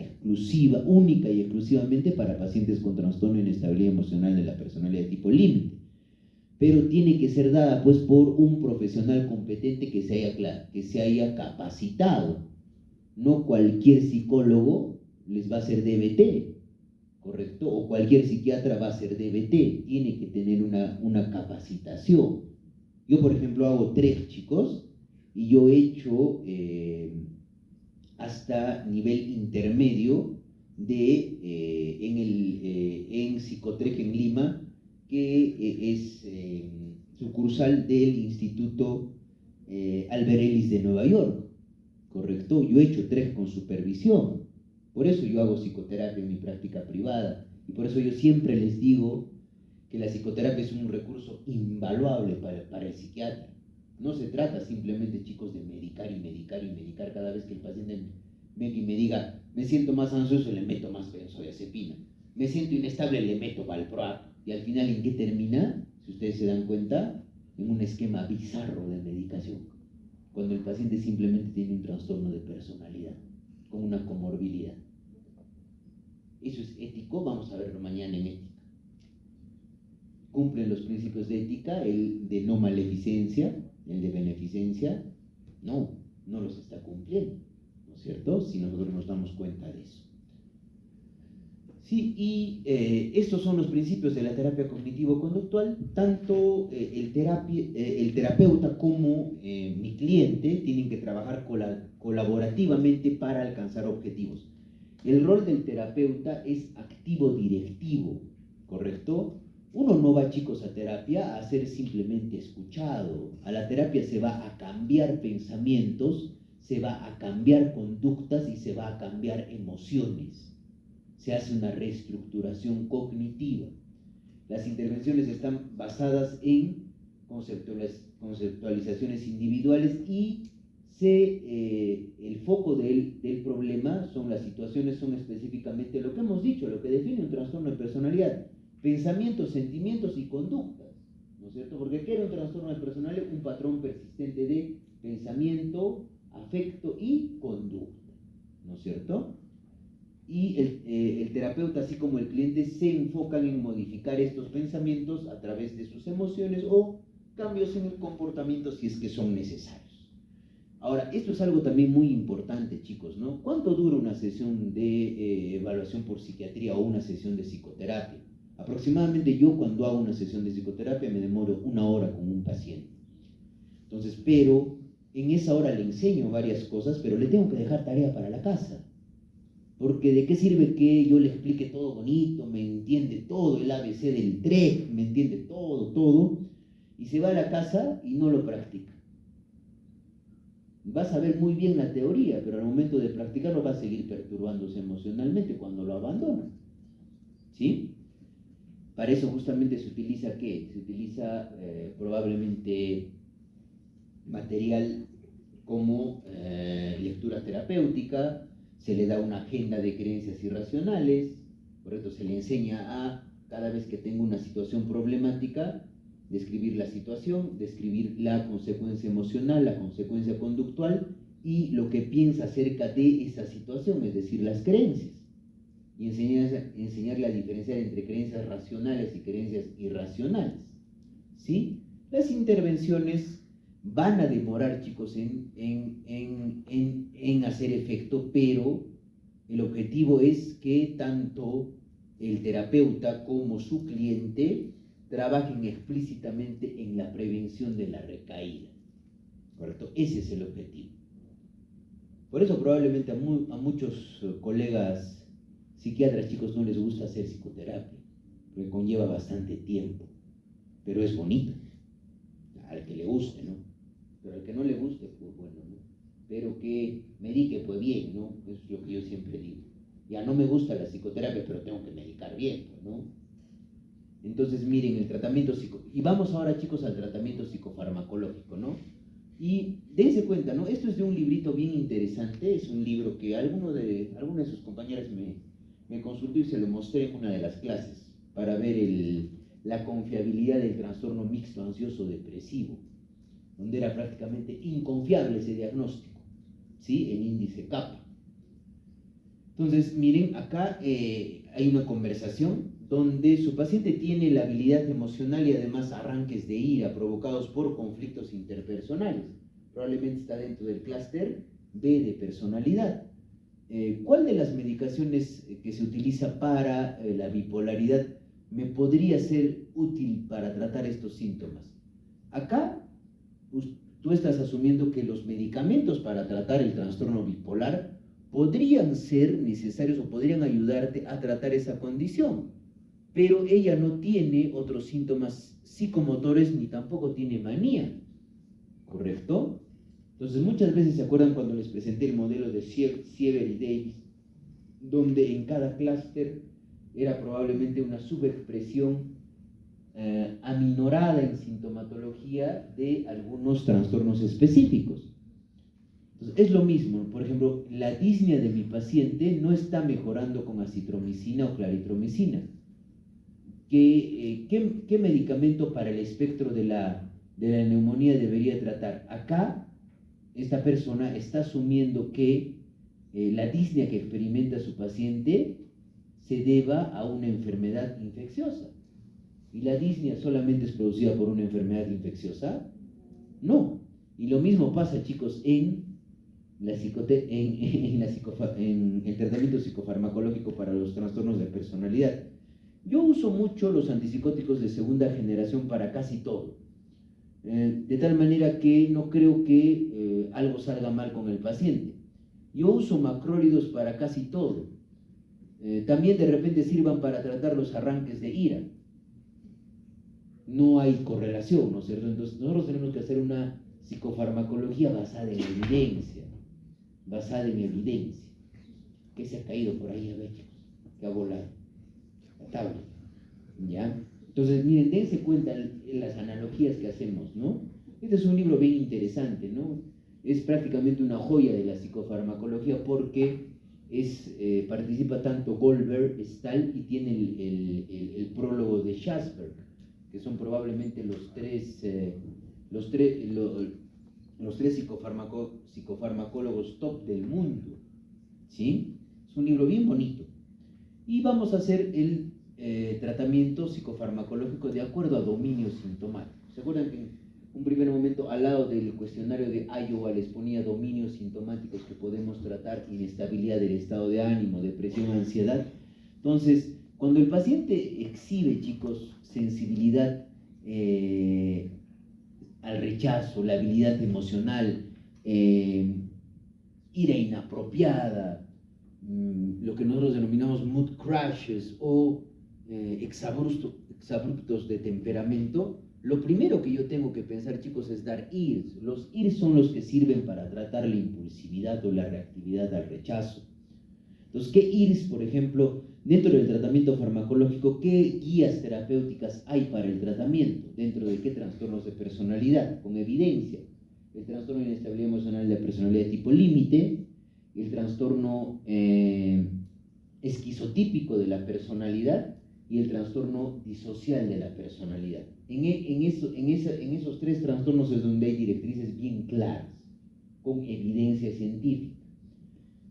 única y exclusivamente para pacientes con trastorno de inestabilidad emocional de la personalidad de tipo límite, pero tiene que ser dada pues por un profesional competente que se haya capacitado. No cualquier psicólogo les va a hacer DBT, ¿correcto? O cualquier psiquiatra va a hacer DBT, tiene que tener una capacitación. Yo, por ejemplo, hago 3, chicos, y yo he hecho hasta nivel intermedio en Psicotrec en Lima, que es sucursal del Instituto Albert Ellis de Nueva York, ¿correcto? Yo he hecho 3 con supervisión, por eso yo hago psicoterapia en mi práctica privada, y por eso yo siempre les digo que la psicoterapia es un recurso invaluable para el psiquiatra. No se trata simplemente, chicos, de medicar y medicar y medicar. Cada vez que el paciente venga y me diga, me siento más ansioso, le meto más benzodiazepina. Me siento inestable, le meto valproato. Y al final, ¿en qué termina? Si ustedes se dan cuenta, en un esquema bizarro de medicación. Cuando el paciente simplemente tiene un trastorno de personalidad, con una comorbilidad. ¿Eso es ético? Vamos a verlo mañana en ética. ¿Cumplen los principios de ética, el de no maleficencia, el de beneficencia? No los está cumpliendo, ¿no es cierto? Si nosotros nos damos cuenta de eso. Sí, y estos son los principios de la terapia cognitivo-conductual. Tanto el terapeuta como mi cliente tienen que trabajar colaborativamente para alcanzar objetivos. El rol del terapeuta es activo-directivo, ¿correcto? Uno no va, chicos, a terapia a ser simplemente escuchado. A la terapia se va a cambiar pensamientos, se va a cambiar conductas y se va a cambiar emociones. Se hace una reestructuración cognitiva. Las intervenciones están basadas en conceptualizaciones individuales y el foco del problema son las situaciones, son específicamente lo que hemos dicho, lo que define un trastorno de personalidad: pensamientos, sentimientos y conductas, ¿no es cierto? Porque ¿qué era un trastorno de personalidad? Un patrón persistente de pensamiento, afecto y conducta, ¿no es cierto? Y el terapeuta, así como el cliente, se enfocan en modificar estos pensamientos a través de sus emociones o cambios en el comportamiento si es que son necesarios. Ahora, esto es algo también muy importante, chicos, ¿no? ¿Cuánto dura una sesión de evaluación por psiquiatría o una sesión de psicoterapia? Aproximadamente yo, cuando hago una sesión de psicoterapia, me demoro 1 hora con un paciente. Entonces, pero en esa hora le enseño varias cosas, pero le tengo que dejar tarea para la casa. Porque ¿de qué sirve que yo le explique todo bonito, me entiende todo, el ABC del TREC, me entiende todo, y se va a la casa y no lo practica? Va a saber muy bien la teoría, pero al momento de practicarlo va a seguir perturbándose emocionalmente cuando lo abandona. ¿Sí? Para eso justamente se utiliza ¿qué? Se utiliza probablemente material como lectura terapéutica, se le da una agenda de creencias irracionales, ¿correcto? Se le enseña a, cada vez que tengo una situación problemática, describir la situación, describir la consecuencia emocional, la consecuencia conductual y lo que piensa acerca de esa situación, es decir, las creencias. Y enseñarle a diferenciar entre creencias racionales y creencias irracionales. ¿Sí? Las intervenciones van a demorar, chicos, en hacer efecto, pero el objetivo es que tanto el terapeuta como su cliente trabajen explícitamente en la prevención de la recaída. ¿correcto? Ese es el objetivo. Por eso probablemente a muchos colegas psiquiatras, chicos, no les gusta hacer psicoterapia, porque conlleva bastante tiempo, pero es bonito, al que le guste, ¿no? Pero al que no le guste, pues bueno, ¿no? Pero que medique, pues bien, ¿no? Es lo que yo siempre digo. Ya no me gusta la psicoterapia, pero tengo que medicar bien, ¿no? Entonces, miren, el tratamiento y vamos ahora, chicos, al tratamiento psicofarmacológico, ¿no? Y dense cuenta, ¿no? Esto es de un librito bien interesante, es un libro que alguna de sus compañeras me consultó y se lo mostré en una de las clases para ver la confiabilidad del trastorno mixto ansioso depresivo, donde era prácticamente inconfiable ese diagnóstico, ¿sí? En índice kappa. Entonces, miren, acá hay una conversación donde su paciente tiene la habilidad emocional y además arranques de ira provocados por conflictos interpersonales. Probablemente está dentro del clúster B de personalidad. ¿Cuál de las medicaciones que se utiliza para la bipolaridad me podría ser útil para tratar estos síntomas? Acá tú estás asumiendo que los medicamentos para tratar el trastorno bipolar podrían ser necesarios o podrían ayudarte a tratar esa condición, pero ella no tiene otros síntomas psicomotores ni tampoco tiene manía, ¿correcto? Entonces muchas veces se acuerdan cuando les presenté el modelo de Siever y Davis, donde en cada clúster era probablemente una subexpresión aminorada en sintomatología de algunos trastornos específicos. Entonces, es lo mismo, por ejemplo, la disnea de mi paciente no está mejorando con acitromicina o claritromicina. ¿Qué medicamento para el espectro de la neumonía debería tratar? Acá, esta persona está asumiendo que la disnea que experimenta su paciente se deba a una enfermedad infecciosa. ¿Y la disnea solamente es producida por una enfermedad infecciosa? No. Y lo mismo pasa, chicos, en el tratamiento psicofarmacológico para los trastornos de personalidad. Yo uso mucho los antipsicóticos de segunda generación para casi todo, de tal manera que no creo que algo salga mal con el paciente. Yo uso macrólidos para casi todo. También de repente sirvan para tratar los arranques de ira. No hay correlación, ¿no es cierto? Entonces nosotros tenemos que hacer una psicofarmacología basada en evidencia. ¿Qué se ha caído por ahí? A ver, chicos, que ha volado la tabla, ¿ya? Entonces, miren, dense cuenta en las analogías que hacemos, ¿no? Este es un libro bien interesante, ¿no? Es prácticamente una joya de la psicofarmacología porque participa tanto Goldberg, Stahl y tiene el prólogo de Schasberg, que son probablemente los tres psicofarmacólogos top del mundo, ¿sí? Es un libro bien bonito. Y vamos a hacer el tratamiento psicofarmacológico de acuerdo a dominio sintomático. ¿Se acuerdan que en un primer momento al lado del cuestionario de Iowa les ponía dominios sintomáticos que podemos tratar: inestabilidad del estado de ánimo, depresión, ansiedad? Entonces, cuando el paciente exhibe, chicos, sensibilidad al rechazo, la habilidad emocional, ira inapropiada, lo que nosotros denominamos mood crashes o exabruptos de temperamento, lo primero que yo tengo que pensar, chicos, es dar IRS. Los IRS son los que sirven para tratar la impulsividad o la reactividad al rechazo. Entonces, ¿qué IRS, por ejemplo, dentro del tratamiento farmacológico, qué guías terapéuticas hay para el tratamiento? ¿Dentro de qué trastornos de personalidad? Con evidencia. El trastorno de inestabilidad emocional de la personalidad tipo límite, el trastorno esquizotípico de la personalidad y el trastorno disocial de la personalidad. En esos tres trastornos es donde hay directrices bien claras, con evidencia científica,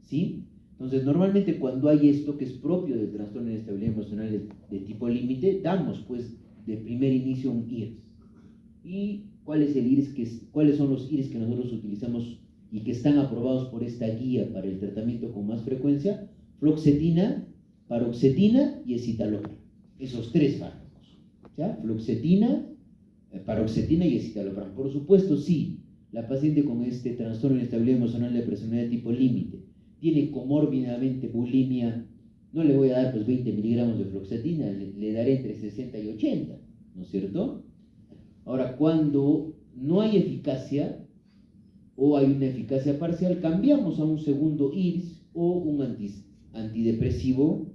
¿sí? Entonces, normalmente cuando hay esto que es propio del trastorno de inestabilidad emocional de tipo límite, damos pues de primer inicio un IRS. ¿Y cuáles son los IRS que nosotros utilizamos y que están aprobados por esta guía para el tratamiento con más frecuencia? Fluoxetina, paroxetina y escitalopram. Esos tres fármacos, ¿ya? Fluoxetina, paroxetina y escitalopram. Por supuesto, sí, la paciente con este trastorno de inestabilidad emocional de personalidad tipo límite tiene comórbidamente bulimia, no le voy a dar pues 20 miligramos de fluoxetina, le daré entre 60 y 80, ¿no es cierto? Ahora, cuando no hay eficacia o hay una eficacia parcial, cambiamos a un segundo IRS o un antidepresivo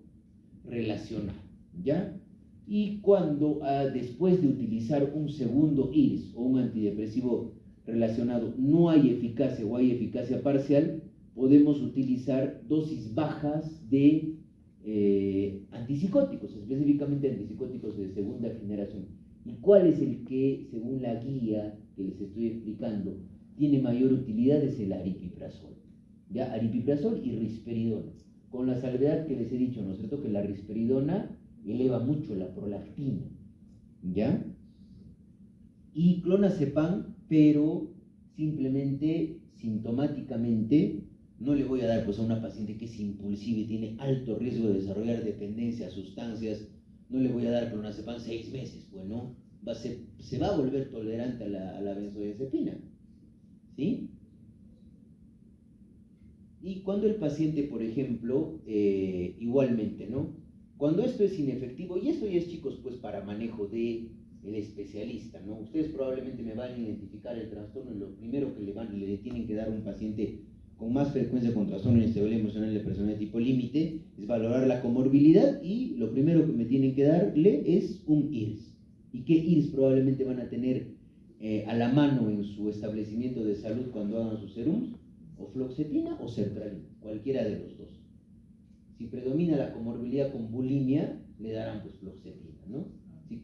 relacional, ¿ya? Y cuando después de utilizar un segundo IRS o un antidepresivo relacionado no hay eficacia o hay eficacia parcial, podemos utilizar dosis bajas de antipsicóticos, específicamente antipsicóticos de segunda generación. ¿Y cuál es el que, según la guía que les estoy explicando, tiene mayor utilidad? Es el aripiprazol, ¿ya? Aripiprazol y risperidona, con la salvedad que les he dicho, ¿no es cierto?, que la risperidona eleva mucho la prolactina, ¿ya? Y clonazepam, pero simplemente sintomáticamente no le voy a dar pues a una paciente que es impulsiva y tiene alto riesgo de desarrollar dependencia a sustancias, no le voy a dar clonazepam 6 meses, pues no, se va a volver tolerante a la benzodiazepina, ¿sí? Y cuando el paciente, por ejemplo, igualmente, ¿no? Cuando esto es inefectivo, y esto ya es, chicos, pues para manejo de el especialista, ¿no? Ustedes probablemente me van a identificar el trastorno y lo primero que le tienen que dar a un paciente con más frecuencia con trastorno de inestabilidad emocional de personalidad tipo límite es valorar la comorbilidad, y lo primero que me tienen que darle es un IRS. ¿Y qué IRS probablemente van a tener a la mano en su establecimiento de salud cuando hagan sus serums? O fluoxetina o sertralina, cualquiera de los dos. Si predomina la comorbilidad con bulimia, le darán pues fluoxetina, ¿no? Si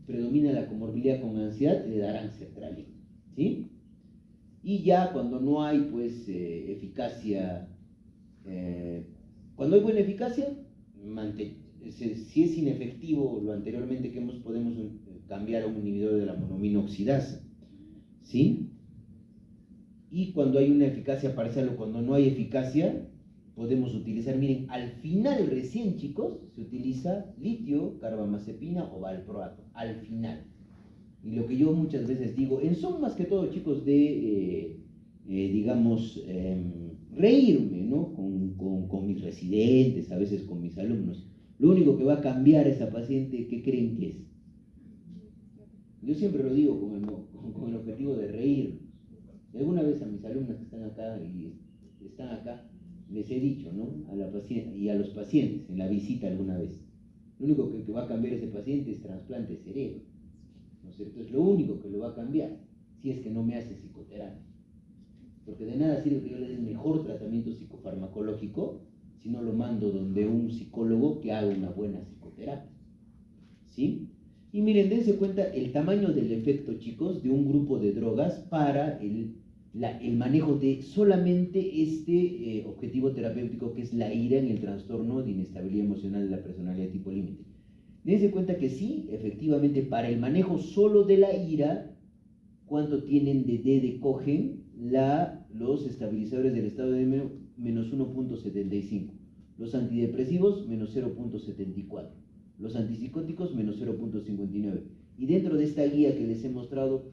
predomina la comorbilidad con ansiedad, le darán sertralina, ¿sí? Y ya cuando no hay pues eficacia, cuando hay buena eficacia, si es inefectivo lo anteriormente que podemos cambiar a un inhibidor de la monoamina oxidasa, ¿sí? Y cuando hay una eficacia parcial o cuando no hay eficacia, podemos utilizar, miren, al final recién, chicos, se utiliza litio, carbamazepina o valproato, al final. Y lo que yo muchas veces digo, son más que todo, chicos, de, digamos, reírme, ¿no? Con mis residentes, a veces con mis alumnos. Lo único que va a cambiar a esa paciente, ¿qué creen que es? Yo siempre lo digo con el objetivo de reírnos. Alguna vez a mis alumnas que están acá, les he dicho, ¿no?, a la paciente y a los pacientes en la visita alguna vez, lo único que va a cambiar ese paciente es trasplante de cerebro, ¿no es cierto? Es lo único que lo va a cambiar, si es que no me hace psicoterapia. Porque de nada sirve que yo le dé el mejor tratamiento psicofarmacológico si no lo mando donde un psicólogo que haga una buena psicoterapia, ¿sí? Y miren, dense cuenta el tamaño del efecto, chicos, de un grupo de drogas para el manejo de solamente este objetivo terapéutico, que es la ira en el trastorno de inestabilidad emocional de la personalidad tipo límite. Dense cuenta que sí, efectivamente, para el manejo solo de la ira, ¿cuánto tienen de Cogen los estabilizadores del estado de menos 1.75? Los antidepresivos, menos 0.74. Los antipsicóticos, menos 0.59. Y dentro de esta guía que les he mostrado,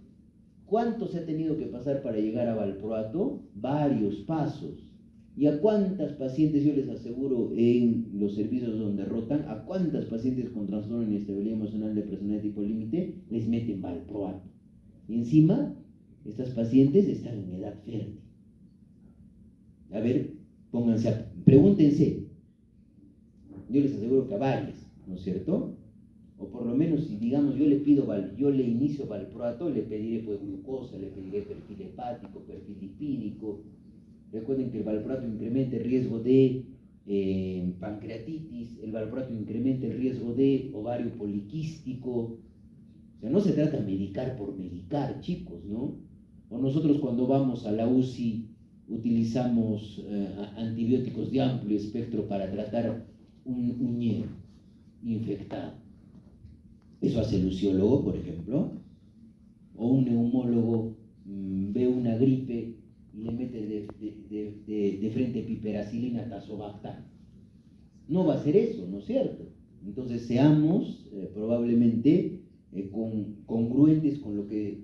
¿cuánto se ha tenido que pasar para llegar a valproato? Varios pasos. ¿Y a cuántas pacientes, yo les aseguro, en los servicios donde rotan, a cuántas pacientes con trastorno de inestabilidad emocional de personalidad tipo límite les meten valproato? Y encima, estas pacientes están en edad fértil. A ver, pregúntense. Yo les aseguro que a varias, ¿no es cierto? O por lo menos, si digamos yo le inicio valproato, le pediré pues glucosa, le pediré perfil hepático, perfil lipídico. Recuerden que el valproato incrementa el riesgo de pancreatitis, el valproato incrementa el riesgo de ovario poliquístico. O sea, no se trata de medicar por medicar, chicos, ¿no? O nosotros cuando vamos a la UCI utilizamos antibióticos de amplio espectro para tratar un uñero infectado. Eso hace el luciólogo, por ejemplo, o un neumólogo ve una gripe y le mete de frente piperacilina, tazobactam. No va a hacer eso, ¿no es cierto? Entonces seamos probablemente congruentes con lo que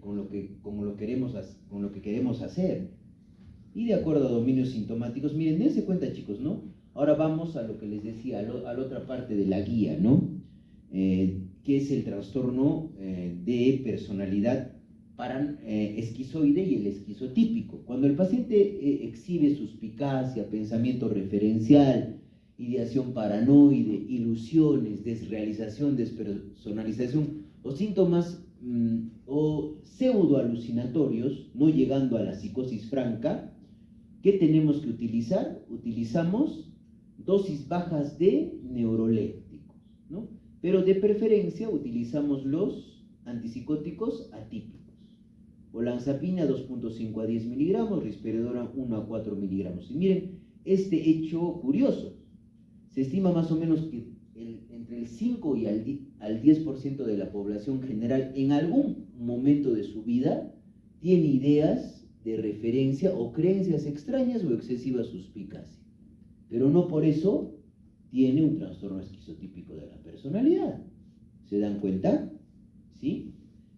queremos hacer. Y de acuerdo a dominios sintomáticos, miren, dense cuenta, chicos, ¿no? Ahora vamos a lo que les decía, a la otra parte de la guía, ¿no? Que es el trastorno de personalidad esquizoide y el esquizotípico. Cuando el paciente exhibe suspicacia, pensamiento referencial, ideación paranoide, ilusiones, desrealización, despersonalización o síntomas o pseudoalucinatorios, no llegando a la psicosis franca, ¿qué tenemos que utilizar? Utilizamos dosis bajas de neurolépticos, ¿no? Pero de preferencia utilizamos los antipsicóticos atípicos. Olanzapina 2.5 a 10 miligramos, risperidona 1 a 4 miligramos. Y miren, este hecho curioso, se estima más o menos que entre el 5 y al 10% de la población general en algún momento de su vida tiene ideas de referencia o creencias extrañas o excesiva suspicacia. Pero no por eso tiene un trastorno esquizotípico de la personalidad. ¿Se dan cuenta? ¿Sí?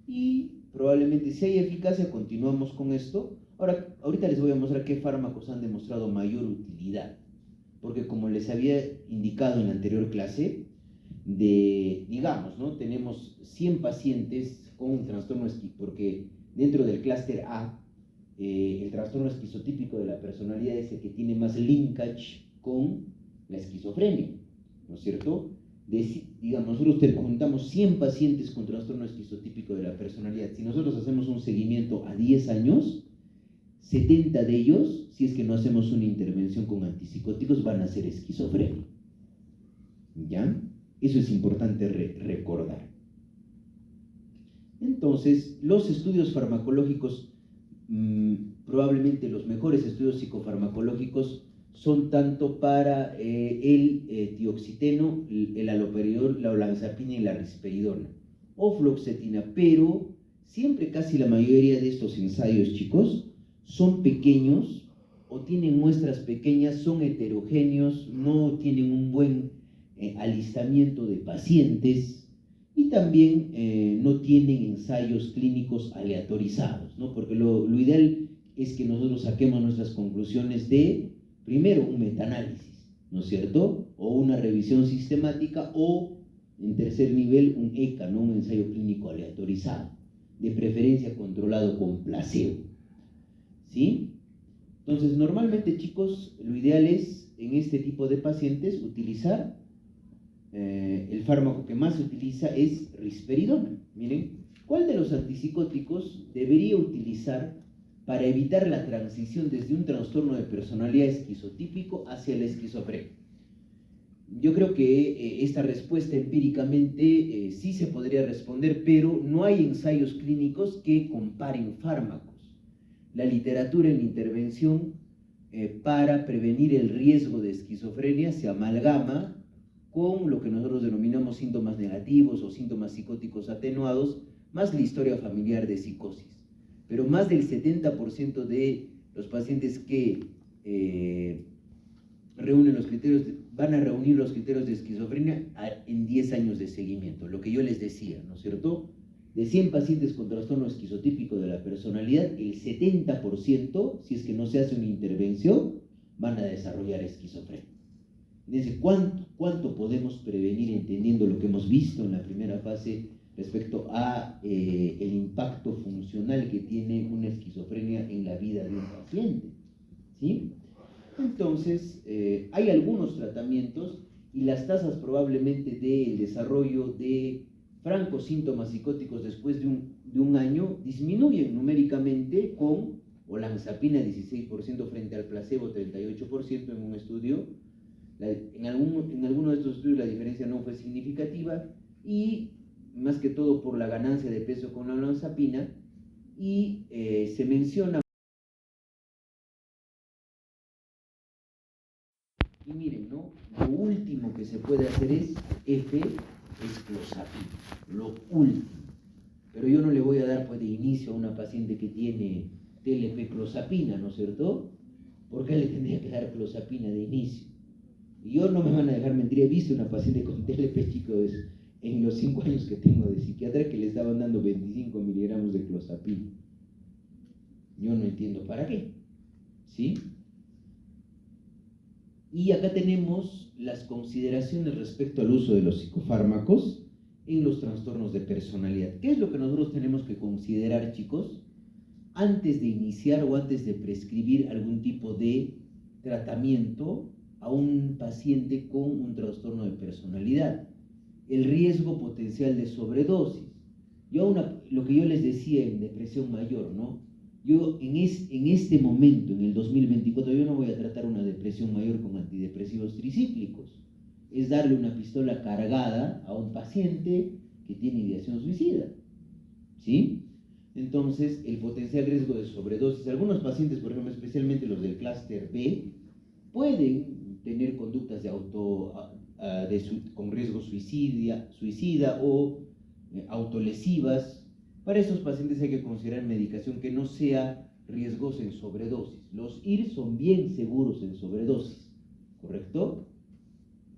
Y probablemente si hay eficacia, continuamos con esto. Ahorita les voy a mostrar qué fármacos han demostrado mayor utilidad. Porque como les había indicado en la anterior clase, digamos, ¿no? Tenemos 100 pacientes con un trastorno porque dentro del clúster A, el trastorno esquizotípico de la personalidad es el que tiene más linkage con la esquizofrenia, ¿no es cierto? Digamos, nosotros te contamos 100 pacientes con trastorno esquizotípico de la personalidad. Si nosotros hacemos un seguimiento a 10 años, 70 de ellos, si es que no hacemos una intervención con antipsicóticos, van a ser esquizofrenia. ¿Ya? Eso es importante recordar. Entonces, los estudios farmacológicos, probablemente los mejores estudios psicofarmacológicos son tanto para el tioxiteno, el haloperidol, la olanzapina y la risperidona, o fluoxetina, pero siempre casi la mayoría de estos ensayos, chicos, son pequeños o tienen muestras pequeñas, son heterogéneos, no tienen un buen alistamiento de pacientes y también no tienen ensayos clínicos aleatorizados, ¿no? Porque lo ideal es que nosotros saquemos nuestras conclusiones de, primero, un metaanálisis, ¿no es cierto? O una revisión sistemática o, en tercer nivel, un ECA, ¿no? Un ensayo clínico aleatorizado, de preferencia controlado con placebo. ¿Sí? Entonces, normalmente, chicos, lo ideal es, en este tipo de pacientes, utilizar, el fármaco que más se utiliza es risperidona. Miren, ¿cuál de los antipsicóticos debería utilizar para evitar la transición desde un trastorno de personalidad esquizotípico hacia la esquizofrenia? Yo creo que esta respuesta empíricamente sí se podría responder, pero no hay ensayos clínicos que comparen fármacos. La literatura en intervención para prevenir el riesgo de esquizofrenia se amalgama con lo que nosotros denominamos síntomas negativos o síntomas psicóticos atenuados, más la historia familiar de psicosis. Pero más del 70% de los pacientes que van a reunir los criterios de esquizofrenia en 10 años de seguimiento, lo que yo les decía, ¿no es cierto? De 100 pacientes con trastorno esquizotípico de la personalidad, el 70%, si es que no se hace una intervención, van a desarrollar esquizofrenia. Fíjense, ¿cuánto podemos prevenir entendiendo lo que hemos visto en la primera fase respecto a el impacto funcional que tiene una esquizofrenia en la vida de un paciente? ¿Sí? Entonces, hay algunos tratamientos y las tasas probablemente del desarrollo de francos síntomas psicóticos después de un año disminuyen numéricamente con olanzapina 16% frente al placebo 38% en un estudio. En alguno de estos estudios la diferencia no fue significativa y más que todo por la ganancia de peso con la olanzapina y se menciona. Y miren, ¿no? Lo último que se puede hacer es clozapina, lo último. Pero yo no le voy a dar pues de inicio a una paciente que tiene TLP-clozapina, ¿no es cierto? ¿Por qué le tendría que dar clozapina de inicio? Y yo no me van a dejar mentir, he visto una paciente con TLP, chicos, en los 5 años que tengo de psiquiatra que le estaban dando 25 miligramos de clozapina. Yo no entiendo para qué, ¿sí? Y acá tenemos las consideraciones respecto al uso de los psicofármacos en los trastornos de personalidad. ¿Qué es lo que nosotros tenemos que considerar, chicos, antes de iniciar o antes de prescribir algún tipo de tratamiento a un paciente con un trastorno de personalidad? El riesgo potencial de sobredosis. Lo que yo les decía en depresión mayor, ¿no? Yo en este momento, en el 2024, yo no voy a tratar una depresión mayor con antidepresivos tricíclicos. Es darle una pistola cargada a un paciente que tiene ideación suicida, ¿sí? Entonces, el potencial riesgo de sobredosis, algunos pacientes, por ejemplo, especialmente los del clúster B, pueden tener conductas de con riesgo suicida o autolesivas. Para esos pacientes hay que considerar medicación que no sea riesgosa en sobredosis. Los IR son bien seguros en sobredosis, ¿correcto?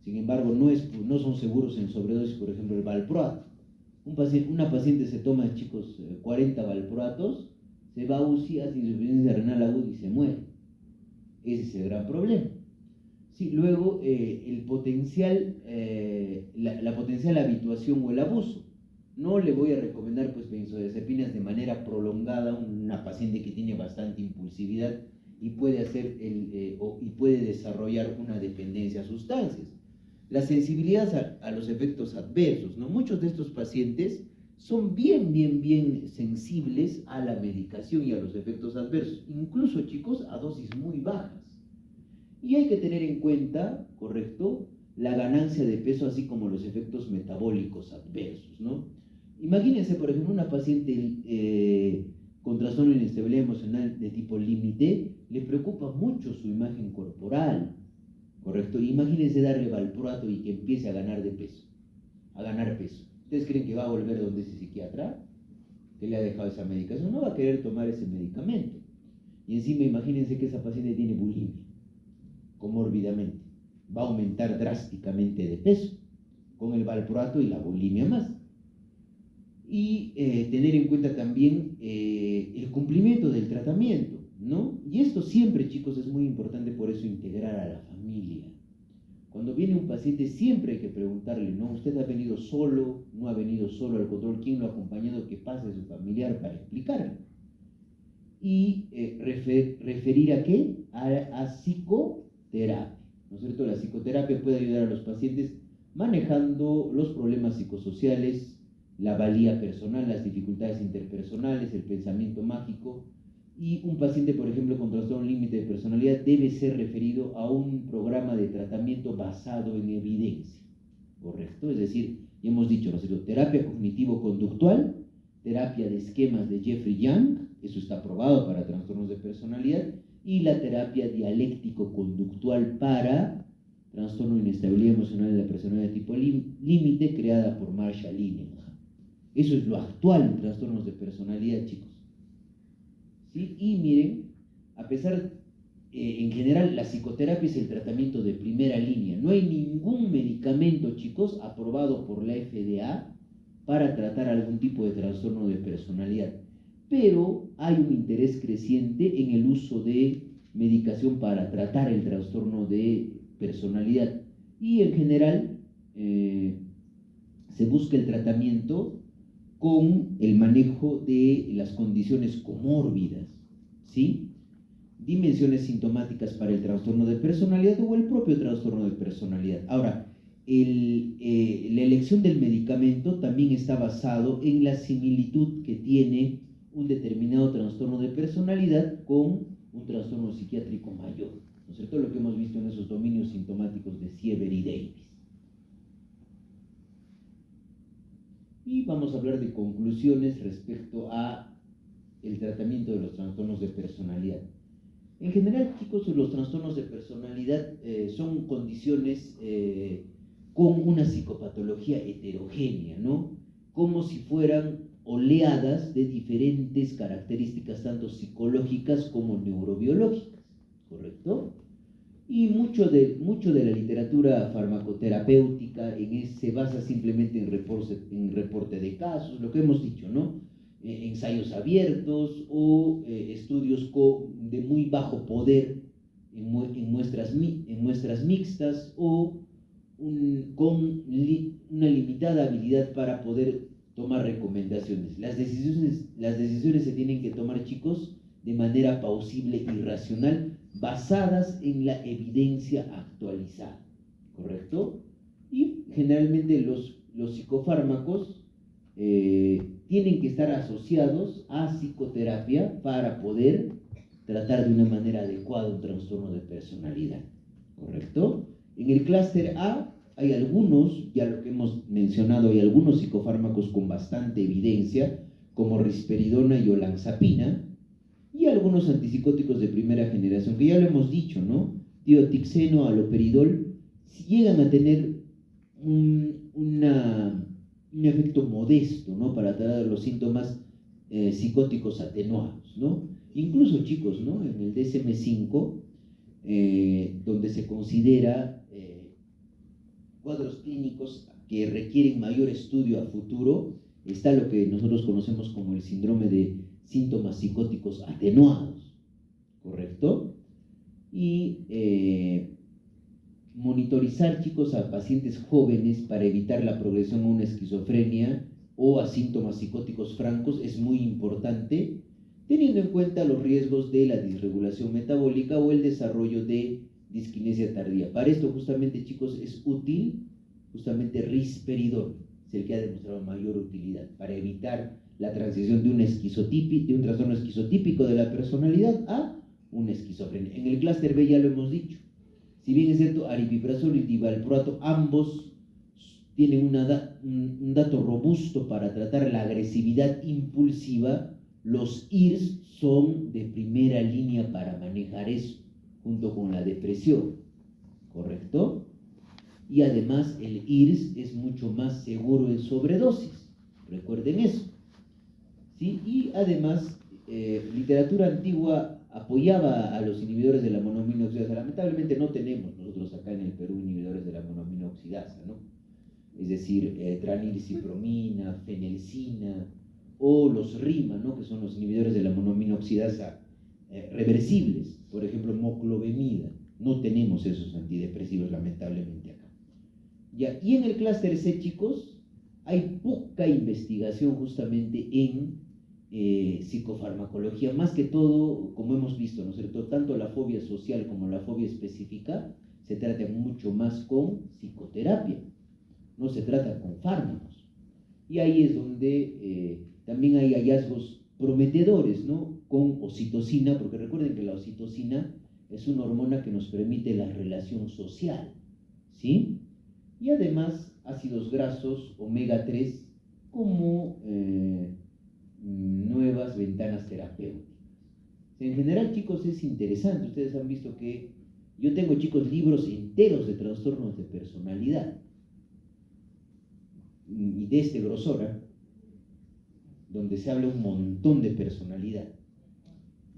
Sin embargo, no son seguros en sobredosis, por ejemplo, el valproato. Una paciente se toma, chicos, 40 valproatos, se va a UCI, hace insuficiencia renal aguda y se muere. Ese es el gran problema. Sí, luego, la potencial habituación o el abuso. No le voy a recomendar pues benzodiazepinas de manera prolongada a una paciente que tiene bastante impulsividad y puede puede desarrollar una dependencia a sustancias. La sensibilidad a los efectos adversos, ¿no? Muchos de estos pacientes son bien sensibles a la medicación y a los efectos adversos, incluso, chicos, a dosis muy bajas. Y hay que tener en cuenta, ¿correcto?, la ganancia de peso, así como los efectos metabólicos adversos, ¿no? Imagínense, por ejemplo, una paciente con trastorno de inestabilidad emocional de tipo límite, le preocupa mucho su imagen corporal, ¿correcto? Imagínense darle valproato y que empiece a ganar peso. ¿Ustedes creen que va a volver donde ese psiquiatra que le ha dejado esa medicación? No va a querer tomar ese medicamento. Y encima imagínense que esa paciente tiene bulimia, comórbidamente. Va a aumentar drásticamente de peso con el valproato y la bulimia más. Y tener en cuenta también el cumplimiento del tratamiento, ¿no? Y esto siempre, chicos, es muy importante, por eso integrar a la familia. Cuando viene un paciente siempre hay que preguntarle, ¿no? ¿Usted ha venido solo? ¿No ha venido solo al control? ¿Quién lo ha acompañado? ¿Qué pasa su familiar? Para explicarle. Y referir a qué? A psicoterapia, ¿no es cierto? La psicoterapia puede ayudar a los pacientes manejando los problemas psicosociales, la valía personal, las dificultades interpersonales, el pensamiento mágico. Y un paciente, por ejemplo, con trastorno límite de personalidad debe ser referido a un programa de tratamiento basado en evidencia, ¿correcto? Es decir, ya hemos dicho, ¿no es cierto?, terapia cognitivo-conductual, terapia de esquemas de Jeffrey Young, eso está aprobado para trastornos de personalidad, y la terapia dialéctico-conductual para trastorno de inestabilidad emocional de la personalidad de tipo límite, creada por Marshall Linehan. Eso es lo actual en trastornos de personalidad, chicos. ¿Sí? Y miren, a pesar, en general, la psicoterapia es el tratamiento de primera línea. No hay ningún medicamento, chicos, aprobado por la FDA para tratar algún tipo de trastorno de personalidad. Pero hay un interés creciente en el uso de medicación para tratar el trastorno de personalidad. Y en general, se busca el tratamiento con el manejo de las condiciones comórbidas, ¿sí? Dimensiones sintomáticas para el trastorno de personalidad o el propio trastorno de personalidad. Ahora, la elección del medicamento también está basado en la similitud que tiene un determinado trastorno de personalidad con un trastorno psiquiátrico mayor, ¿no es cierto? Lo que hemos visto en esos dominios sintomáticos de Siever y Davis. Y vamos a hablar de conclusiones respecto a el tratamiento de los trastornos de personalidad. En general, chicos, los trastornos de personalidad son condiciones con una psicopatología heterogénea, ¿no? Como si fueran oleadas de diferentes características, tanto psicológicas como neurobiológicas, ¿correcto? Y mucho de la literatura farmacoterapéutica se basa simplemente en reporte de casos, lo que hemos dicho, ¿no? Ensayos abiertos o estudios de muy bajo poder en muestras mixtas o con una limitada habilidad para poder tomar recomendaciones. Las decisiones se tienen que tomar, chicos, de manera plausible y racional, basadas en la evidencia actualizada, ¿correcto? Y generalmente los psicofármacos tienen que estar asociados a psicoterapia para poder tratar de una manera adecuada un trastorno de personalidad, ¿correcto? En el clúster A hay algunos, ya lo que hemos mencionado, hay algunos psicofármacos con bastante evidencia, como risperidona y olanzapina, y algunos antipsicóticos de primera generación, que ya lo hemos dicho, ¿no? Tioxeno, haloperidol, si llegan a tener un efecto modesto, ¿no? Para tratar los síntomas psicóticos atenuados, ¿no? Incluso, chicos, ¿no? En el DSM-5, donde se considera cuadros clínicos que requieren mayor estudio a futuro, está lo que nosotros conocemos como el síndrome de síntomas psicóticos atenuados, ¿correcto? Y monitorizar, chicos, a pacientes jóvenes para evitar la progresión a una esquizofrenia o a síntomas psicóticos francos es muy importante, teniendo en cuenta los riesgos de la disregulación metabólica o el desarrollo de disquinesia tardía. Para esto, justamente, chicos, es útil justamente risperidol, es el que ha demostrado mayor utilidad para evitar la transición de un trastorno esquizotípico de la personalidad a una esquizofrenia. En el clúster B ya lo hemos dicho. Si bien es cierto, aripiprazol y divalproato, ambos tienen un dato robusto para tratar la agresividad impulsiva, los IRS son de primera línea para manejar eso, junto con la depresión, ¿correcto? Y además el IRS es mucho más seguro en sobredosis, recuerden eso, ¿sí? Y además, literatura antigua apoyaba a los inhibidores de la monoamina oxidasa. Lamentablemente no tenemos nosotros acá en el Perú inhibidores de la monoamina oxidasa, ¿no? Es decir, tranilcipromina, fenelcina o los RIMA, ¿no? Que son los inhibidores de la monoamina oxidasa reversibles, por ejemplo, moclobemida. No tenemos esos antidepresivos lamentablemente acá. Ya, y en el clúster C, chicos, hay poca investigación justamente en psicofarmacología, más que todo, como hemos visto, ¿no es cierto? Tanto la fobia social como la fobia específica se trata mucho más con psicoterapia, no se trata con fármacos. Y ahí es donde también hay hallazgos prometedores, ¿no? Con oxitocina, porque recuerden que la oxitocina es una hormona que nos permite la relación social, ¿sí? Y además ácidos grasos omega 3 como nuevas ventanas terapéuticas. En general, chicos, es interesante. Ustedes han visto que yo tengo, chicos, libros enteros de trastornos de personalidad y de este grosor, donde se habla un montón de personalidad.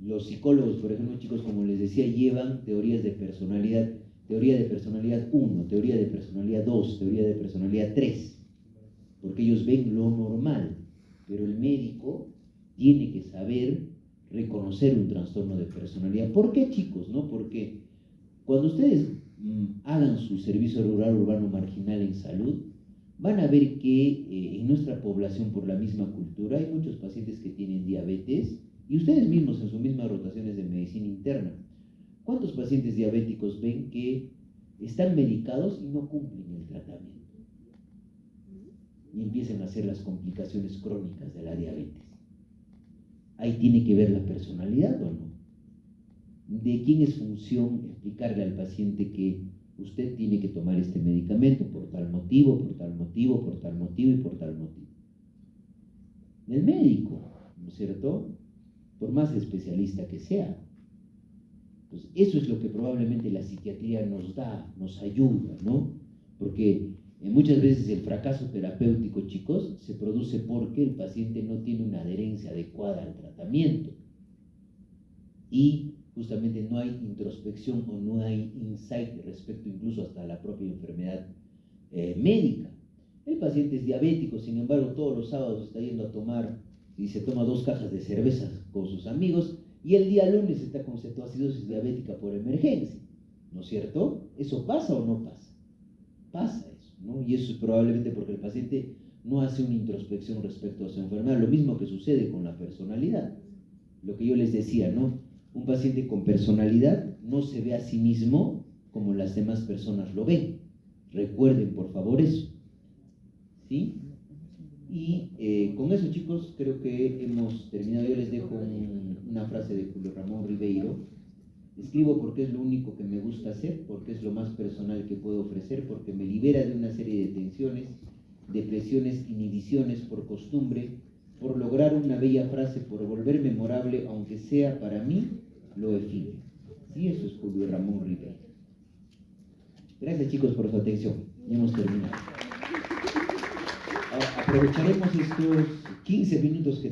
Los psicólogos, por ejemplo, chicos, como les decía, llevan teoría de personalidad 1, teoría de personalidad 2, teoría de personalidad 3, porque ellos ven lo normal, pero el médico tiene que saber reconocer un trastorno de personalidad. ¿Por qué, chicos? ¿No? Porque cuando ustedes hagan su servicio rural urbano marginal en salud, van a ver que en nuestra población, por la misma cultura, hay muchos pacientes que tienen diabetes, y ustedes mismos en sus mismas rotaciones de medicina interna, ¿cuántos pacientes diabéticos ven que están medicados y no cumplen el tratamiento? Y empiezan a hacer las complicaciones crónicas de la diabetes. Ahí tiene que ver la personalidad, ¿o no? ¿De quién es función explicarle al paciente que usted tiene que tomar este medicamento por tal motivo, por tal motivo, por tal motivo y por tal motivo? Del médico, ¿no es cierto? Por más especialista que sea. Pues eso es lo que probablemente la psiquiatría nos da, nos ayuda, ¿no? Porque muchas veces el fracaso terapéutico, chicos, se produce porque el paciente no tiene una adherencia adecuada al tratamiento. Y justamente no hay introspección o no hay insight respecto incluso hasta la propia enfermedad médica. El paciente es diabético, sin embargo, todos los sábados está yendo a tomar y se toma 2 cajas de cervezas con sus amigos y el día lunes está con cetoacidosis diabética por emergencia, ¿no es cierto? ¿Eso pasa o no pasa? Pasa eso, ¿no? Y eso es probablemente porque el paciente no hace una introspección respecto a su enfermedad, lo mismo que sucede con la personalidad. Lo que yo les decía, ¿no? Un paciente con personalidad no se ve a sí mismo como las demás personas lo ven. Recuerden, por favor, eso. ¿Sí? Y con eso, chicos, creo que hemos terminado. Yo les dejo una frase de Julio Ramón Ribeiro. Escribo porque es lo único que me gusta hacer, porque es lo más personal que puedo ofrecer, porque me libera de una serie de tensiones, depresiones, inhibiciones por costumbre, por lograr una bella frase, por volver memorable, aunque sea para mí lo efímero. Sí, eso es Julio Ramón Ribeiro. Gracias, chicos, por su atención. Ya hemos terminado. Ahora, aprovecharemos estos 15 minutos que tenemos.